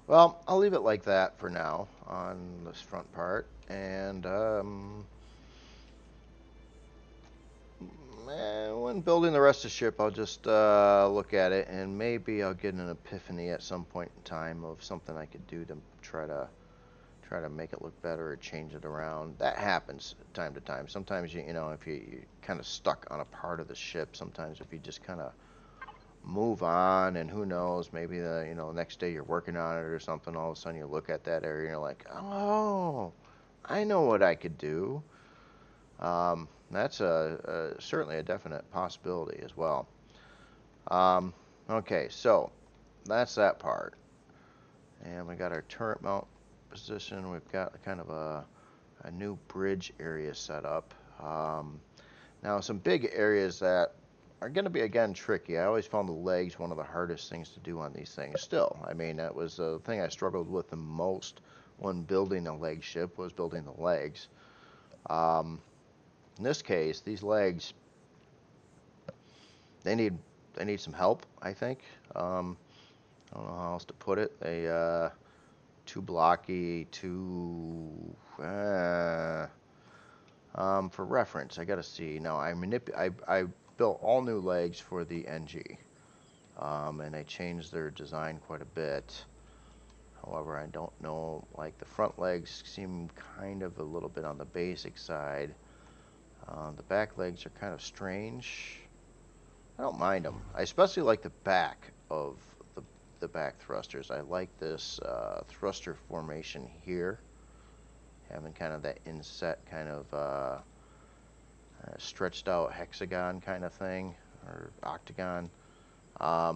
Well, I'll leave it like that for now on this front part, and when building the rest of the ship, I'll just look at it, and maybe I'll get an epiphany at some point in time of something I could do to try to make it look better or change it around. That happens time to time. Sometimes you know if you're kind of stuck on a part of the ship. Sometimes if you just kind of move on, and who knows, maybe the next day you're working on it or something, all of a sudden you look at that area and you're like, oh, I know what I could do. That's certainly a definite possibility as well. Okay, so that's that part, and we got our turret mount position. We've got kind of a new bridge area set up. Now some big areas that are going to be, again, tricky. I always found the legs one of the hardest things to do on these things. Still, I mean, that was the thing I struggled with the most when building a leg ship, was building the legs. In this case, these legs, they need some help, I think. I don't know how else to put it. They too blocky, too for reference, I gotta see. Now I built all new legs for the NG, and they changed their design quite a bit. However, I don't know, like the front legs seem kind of a little bit on the basic side. The back legs are kind of strange. I don't mind them. I especially like the back of the back thrusters. I like this thruster formation here, having kind of that inset kind of stretched out hexagon kind of thing, or octagon. I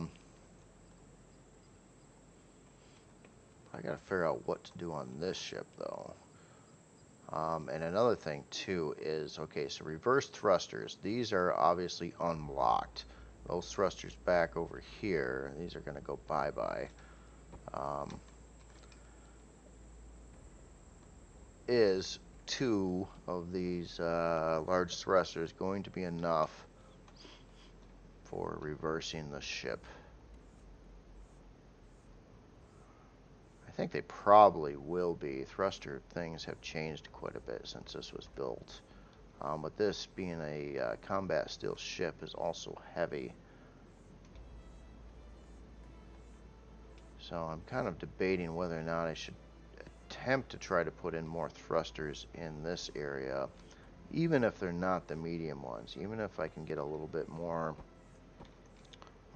gotta figure out what to do on this ship though. And another thing too is, okay, so reverse thrusters, these are obviously unlocked. those thrusters back over here. These are going to go bye-bye. Is 2 of these large thrusters going to be enough for reversing the ship? I think they probably will be. Thruster things have changed quite a bit since this was built. But this being a combat steel ship is also heavy. So I'm kind of debating whether or not I should attempt to try to put in more thrusters in this area, even if they're not the medium ones, even if I can get a little bit more.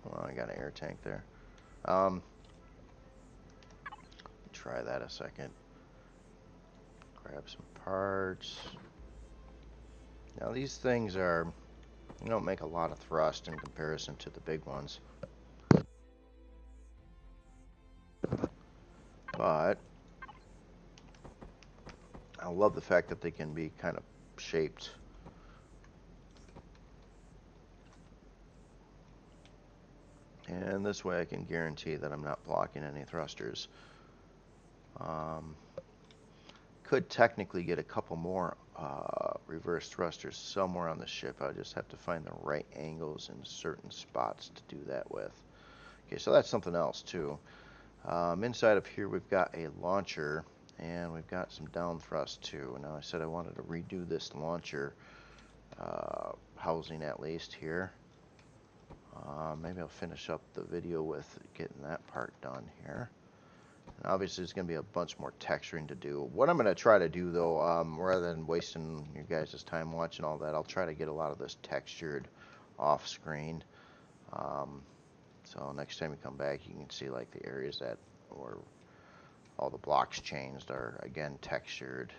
Well, I got an air tank there. Try that a second. Grab some parts. Now these things are, they don't make a lot of thrust in comparison to the big ones. But I love the fact that they can be kind of shaped. And this way I can guarantee that I'm not blocking any thrusters. Could technically get a couple more reverse thrusters somewhere on the ship. I just have to find the right angles in certain spots to do that with. Okay, so that's something else too. Inside of here we've got a launcher, and we've got some down thrust too. Now I said I wanted to redo this launcher housing at least here. Maybe I'll finish up the video with getting that part done here. And obviously there's going to be a bunch more texturing to do. What I'm going to try to do though, rather than wasting your guys' time watching all that, I'll try to get a lot of this textured off screen. So next time you come back, you can see like the areas that were all the blocks changed are again textured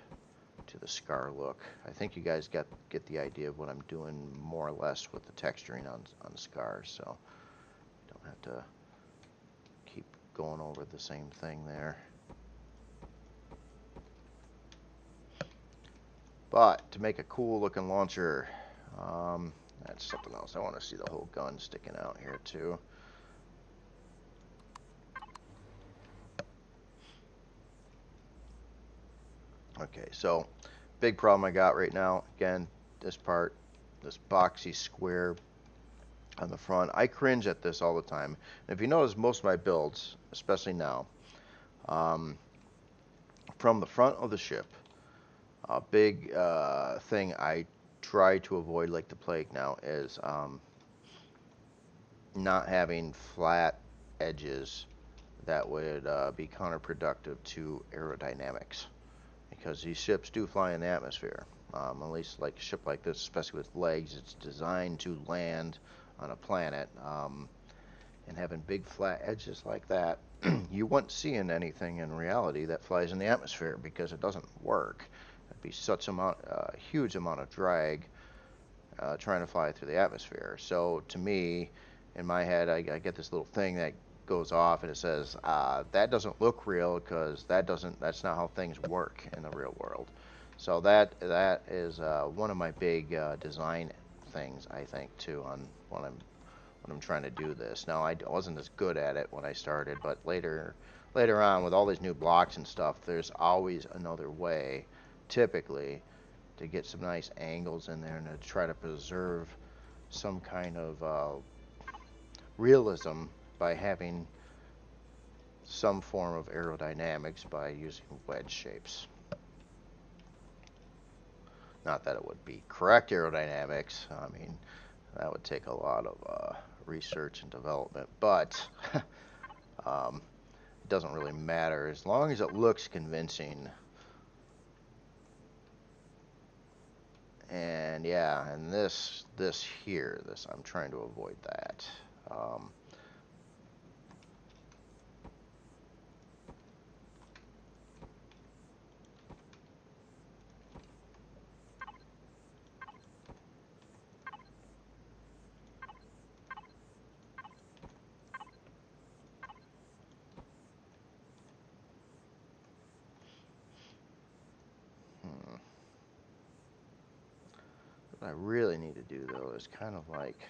to the Skaar look. I think you guys get the idea of what I'm doing more or less with the texturing on Skaar, so you don't have to keep going over the same thing there. But to make a cool looking launcher, that's something else. I want to see the whole gun sticking out here too. Okay, so big problem I got right now, again, this part, this boxy square on the front. I cringe at this all the time. And if you notice most of my builds, especially now, from the front of the ship, a big thing I try to avoid like the plague now is not having flat edges that would be counterproductive to aerodynamics. Because these ships do fly in the atmosphere. At least like a ship like this, especially with legs, it's designed to land on a planet. And having big flat edges like that, you wouldn't see in anything in reality that flies in the atmosphere because it doesn't work. It'd be such a huge amount of drag trying to fly through the atmosphere. So to me, in my head, I get this little thing that goes off and it says that doesn't look real because that's not how things work in the real world. So that is one of my big design things, I think, too, on when I'm trying to do this. Now I wasn't as good at it when I started, but later on with all these new blocks and stuff, there's always another way, typically, to get some nice angles in there and to try to preserve some kind of realism by having some form of aerodynamics by using wedge shapes. Not that it would be correct aerodynamics. I mean, that would take a lot of research and development, but it doesn't really matter as long as it looks convincing. And yeah, and this here, I'm trying to avoid that. What I really need to do though is kind of like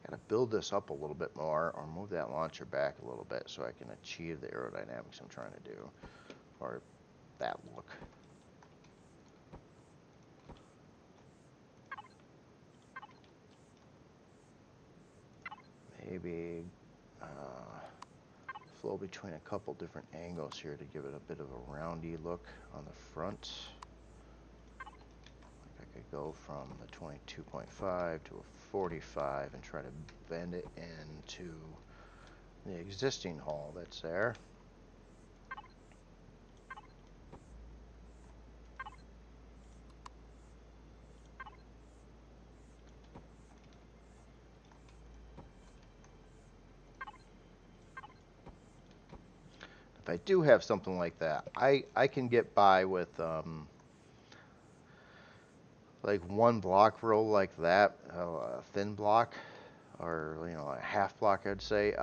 Gotta build this up a little bit more, or move that launcher back a little bit so I can achieve the aerodynamics I'm trying to do, or that look. Maybe flow between a couple different angles here to give it a bit of a roundy look on the front. Like I could go from the 22.5 to a 45 and try to bend it into the existing hull that's there. If I do have something like that, I can get by with like one block roll like that, a thin block, or you know, a half block I'd say.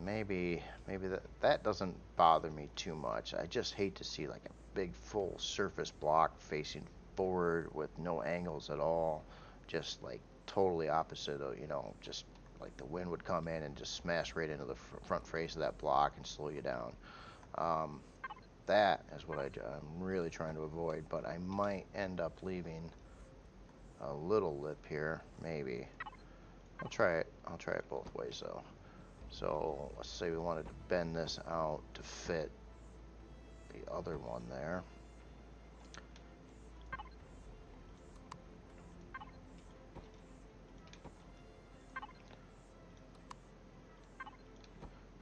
Maybe that doesn't bother me too much. I just hate to see like a big full surface block facing forward with no angles at all, just like totally opposite of, you know, just like the wind would come in and just smash right into the front face of that block and slow you down. That is what I'm really trying to avoid, but I might end up leaving a little lip here, maybe. I'll try it both ways though. So let's say we wanted to bend this out to fit the other one there.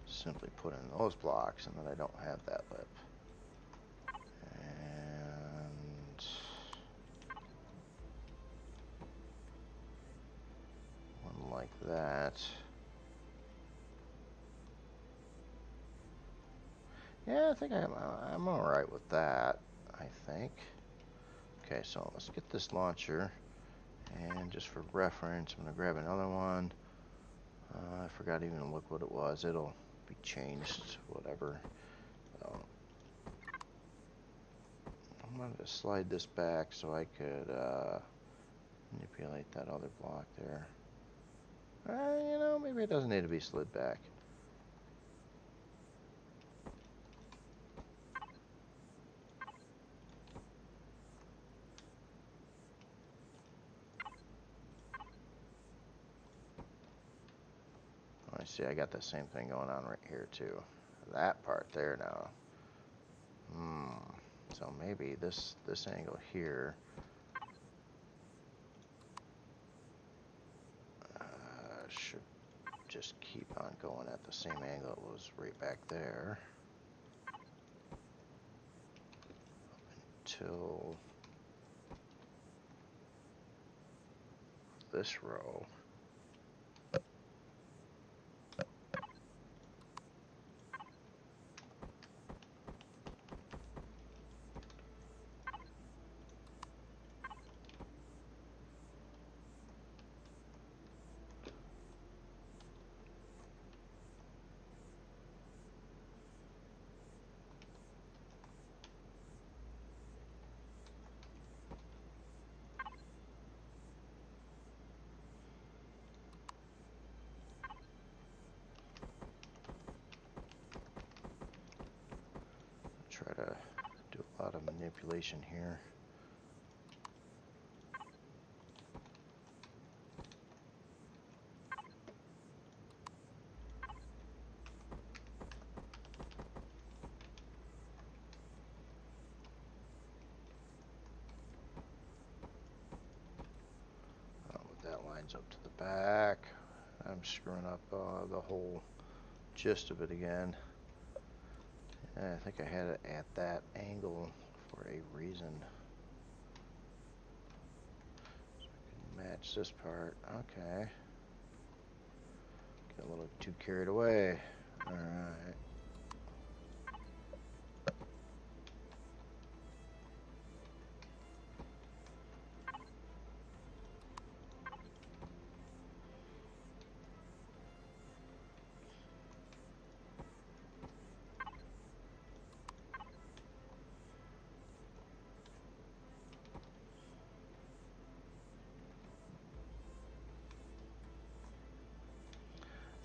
Simply put in those blocks, and then I don't have that lip. And one like that. Yeah, I think I'm all right with that, I think. Okay, so let's get this launcher, and just for reference, I'm going to grab another one. I forgot even to look what it was. It'll be changed, whatever. I'm going to slide this back so I could manipulate that other block there. You know, maybe it doesn't need to be slid back. I see, I got the same thing going on right here too. That part there now. So maybe this angle here should just keep on going at the same angle it was right back there until this row. Try to do a lot of manipulation here. That lines up to the back. I'm screwing up the whole gist of it again. And I think I had it at that angle for a reason. So I can match this part. Okay. Get a little too carried away. Alright.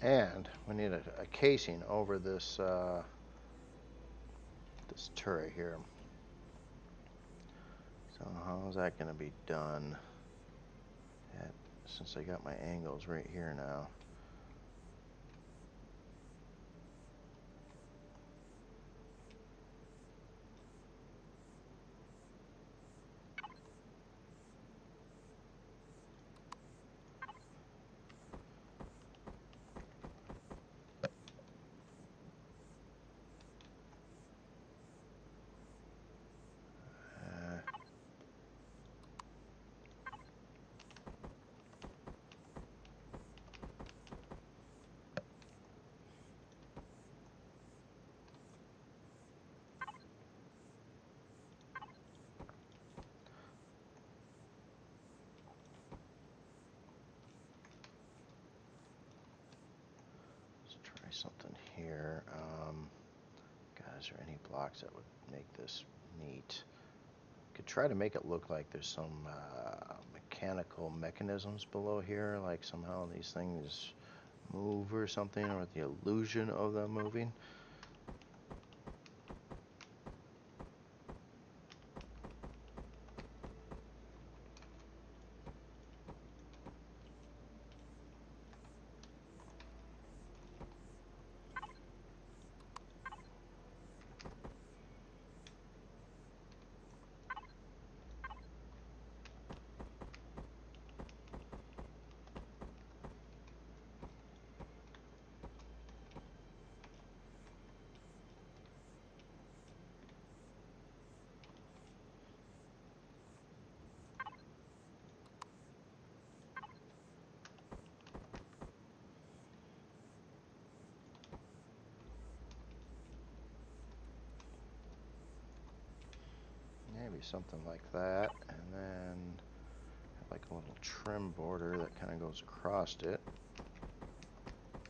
And we need a casing over this this turret here. So how is that going to be done? Since I got my angles right here now. Something here. God, is there any blocks that would make this neat? Could try to make it look like there's some mechanical mechanisms below here, like somehow these things move or something, or the illusion of them moving. Maybe something like that, and then have like a little trim border that kind of goes across it.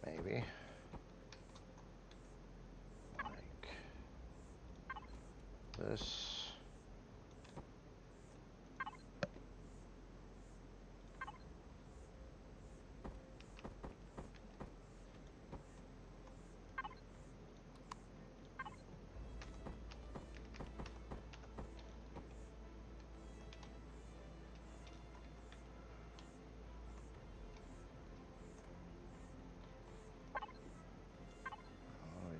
Maybe. Like this.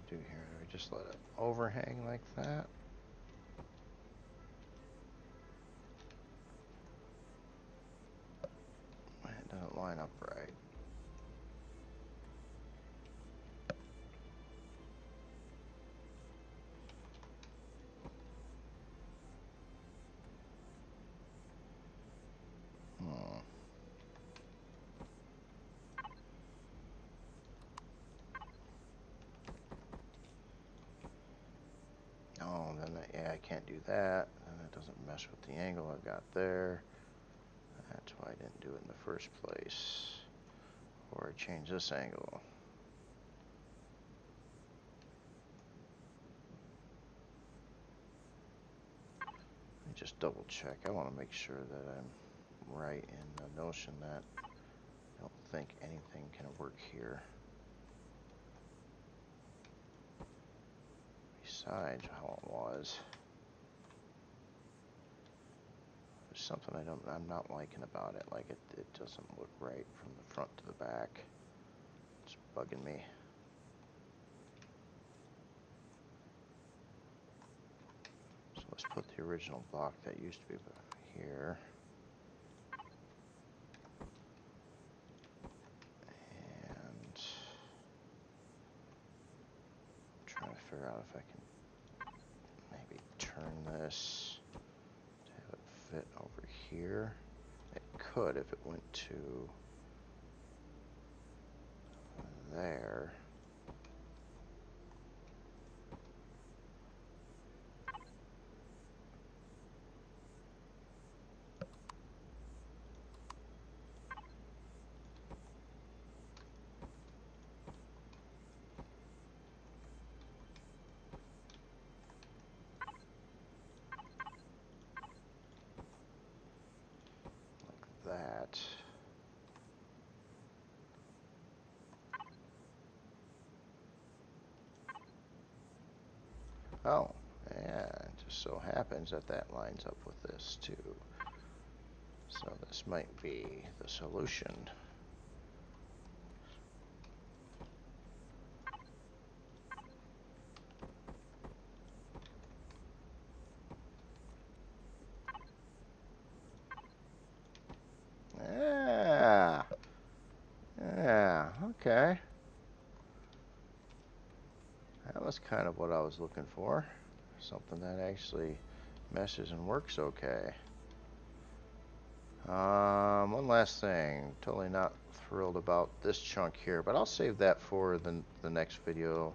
Do here? Do we just let it overhang like that? It doesn't line up right. Oh, then yeah, I can't do that. And that doesn't mesh with the angle I've got there. That's why I didn't do it in the first place. Or I change this angle. Let me just double check. I want to make sure that I'm right in the notion that I don't think anything can work here. Besides how it was. There's something I'm not liking about it. Like it doesn't look right from the front to the back. It's bugging me. So let's put the original block that used to be here. And I'm trying to figure out if I can maybe turn this to have it fit over here. It could if it went to there. Like that. Oh, yeah, it just so happens that that lines up with this too. So this might be the solution. Yeah. Yeah, okay. That was kind of what I was looking for. Something that actually meshes and works okay. One last thing. Totally not thrilled about this chunk here, but I'll save that for the next video.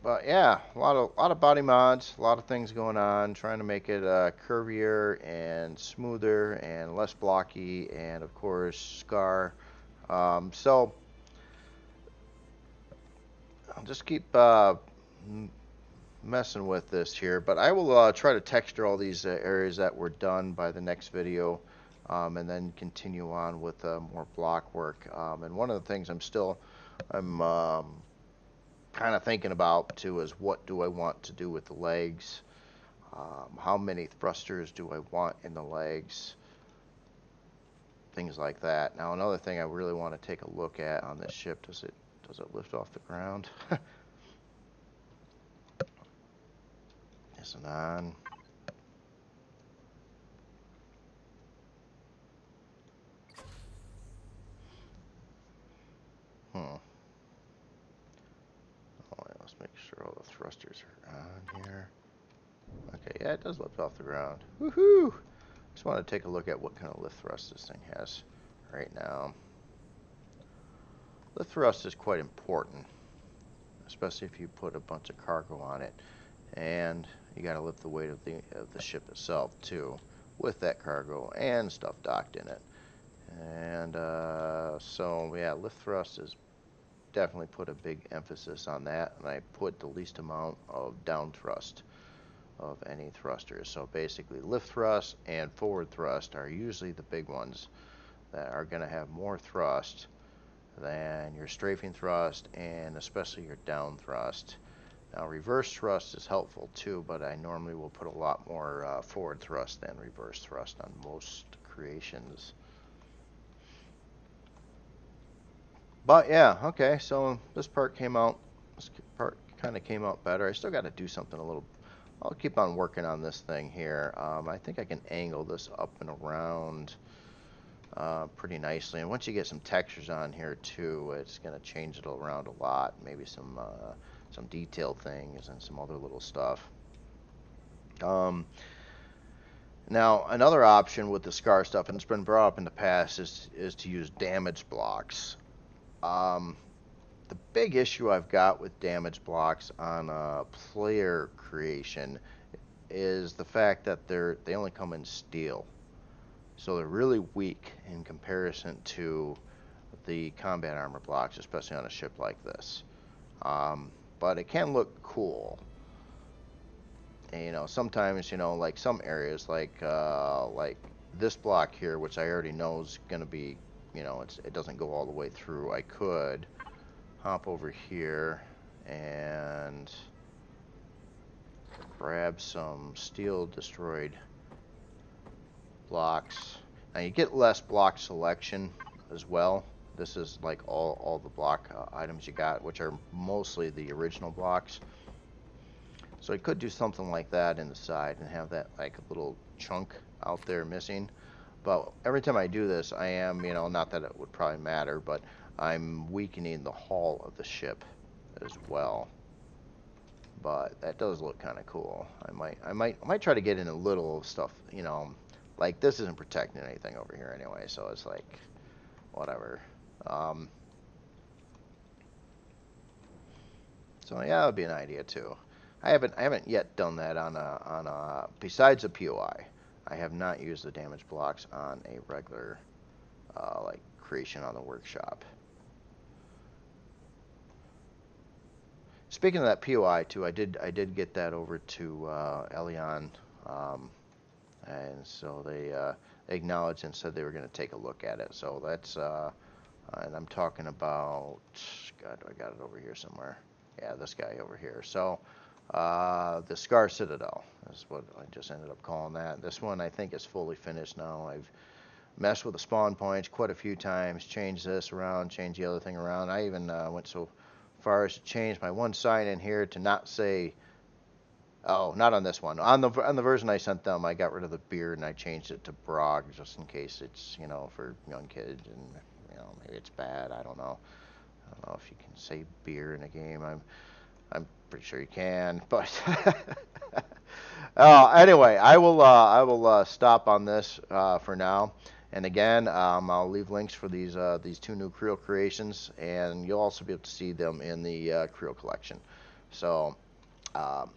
But yeah, a lot of body mods, a lot of things going on, trying to make it curvier and smoother and less blocky, and of course Skaar. So I'll just keep messing with this here, but I will try to texture all these areas that were done by the next video, and then continue on with more block work. And one of the things I'm kind of thinking about too is what do I want to do with the legs? How many thrusters do I want in the legs? Things like that. Now another thing I really want to take a look at on this ship, does it lift off the ground? Isn't on. Hmm. Oh, yeah, let's make sure all the thrusters are on here. Okay, yeah, it does lift off the ground. Woohoo! Just want to take a look at what kind of lift thrust this thing has right now. Lift thrust is quite important, especially if you put a bunch of cargo on it, and you got to lift the weight of the ship itself too, with that cargo and stuff docked in it. And so yeah, lift thrust is definitely put a big emphasis on that, and I put the least amount of down thrust of any thrusters. So basically lift thrust and forward thrust are usually the big ones that are going to have more thrust than your strafing thrust and especially your down thrust. Now reverse thrust is helpful too, but I normally will put a lot more forward thrust than reverse thrust on most creations. But yeah, okay, so this part kind of came out better. I still got to do something a little. I'll keep on working on this thing here. I think I can angle this up and around pretty nicely. And once you get some textures on here too, it's going to change it around a lot. Maybe some detailed things and some other little stuff. Now, another option with the Skaar stuff, and it's been brought up in the past, is to use damage blocks. The big issue I've got with damage blocks on a player creation is the fact that they only come in steel, so they're really weak in comparison to the combat armor blocks, especially on a ship like this. But it can look cool. And, you know, sometimes, you know, like some areas, like this block here, which I already know is going to be, you know, it doesn't go all the way through. I could hop over here and grab some steel destroyed blocks. Now you get less block selection as well. This is like all the block items you got, which are mostly the original blocks. So I could do something like that in the side and have that like a little chunk out there missing. But every time I do this, I am, you know, not that it would probably matter, but I'm weakening the hull of the ship as well. But that does look kind of cool. I might try to get in a little stuff, you know, like this isn't protecting anything over here anyway, so it's like whatever. So yeah, that would be an idea too. I haven't yet done that on a besides a POI. I have not used the damage blocks on a regular like creation on the workshop. Speaking of that POI too, I did get that over to Elion, and so they acknowledged and said they were going to take a look at it. So that's And I'm talking about, God, I got it over here somewhere. Yeah, this guy over here. So the Skaar Citadel is what I just ended up calling that. This one I think is fully finished now. I've messed with the spawn points quite a few times, changed this around, changed the other thing around. I even went so far as to change my one sign in here to not say, oh, not on this one. On the version I sent them, I got rid of the beard and I changed it to Brog just in case it's, you know, for young kids and, you know, maybe it's bad. I don't know. I don't know if you can say beer in a game. I'm pretty sure you can, but anyway, I will stop on this for now. And again, I'll leave links for these two new Creel creations, and you'll also be able to see them in the Creel collection. So, um,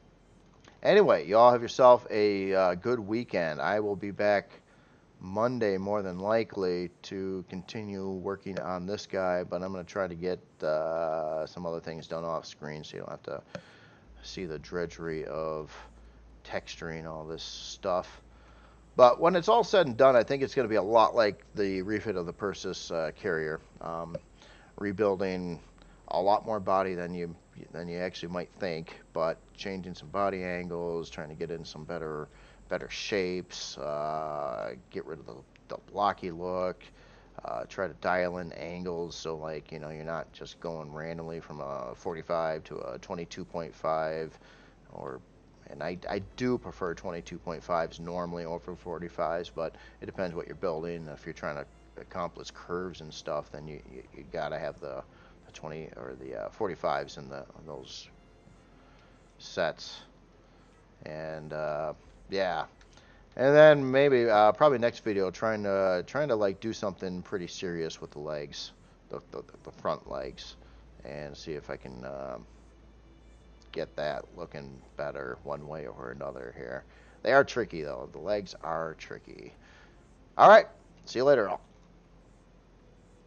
anyway, you all have yourself a good weekend. I will be back Monday more than likely to continue working on this guy, but I'm going to try to get some other things done off screen so you don't have to see the drudgery of texturing all this stuff. But when it's all said and done, I think it's going to be a lot like the refit of the Persis carrier, rebuilding a lot more body than you actually might think, but changing some body angles, trying to get in some better shapes, get rid of the blocky look, try to dial in angles so like you know you're not just going randomly from a 45 to a 22.5 or and I do prefer 22.5s normally over 45s, but it depends what you're building. If you're trying to accomplish curves and stuff, then you gotta have the 20 or the 45s in those sets. And yeah, and then maybe probably next video trying to like do something pretty serious with the legs, the front legs, and see if I can get that looking better one way or another here. They are tricky though. The legs are tricky. All right. See you later all.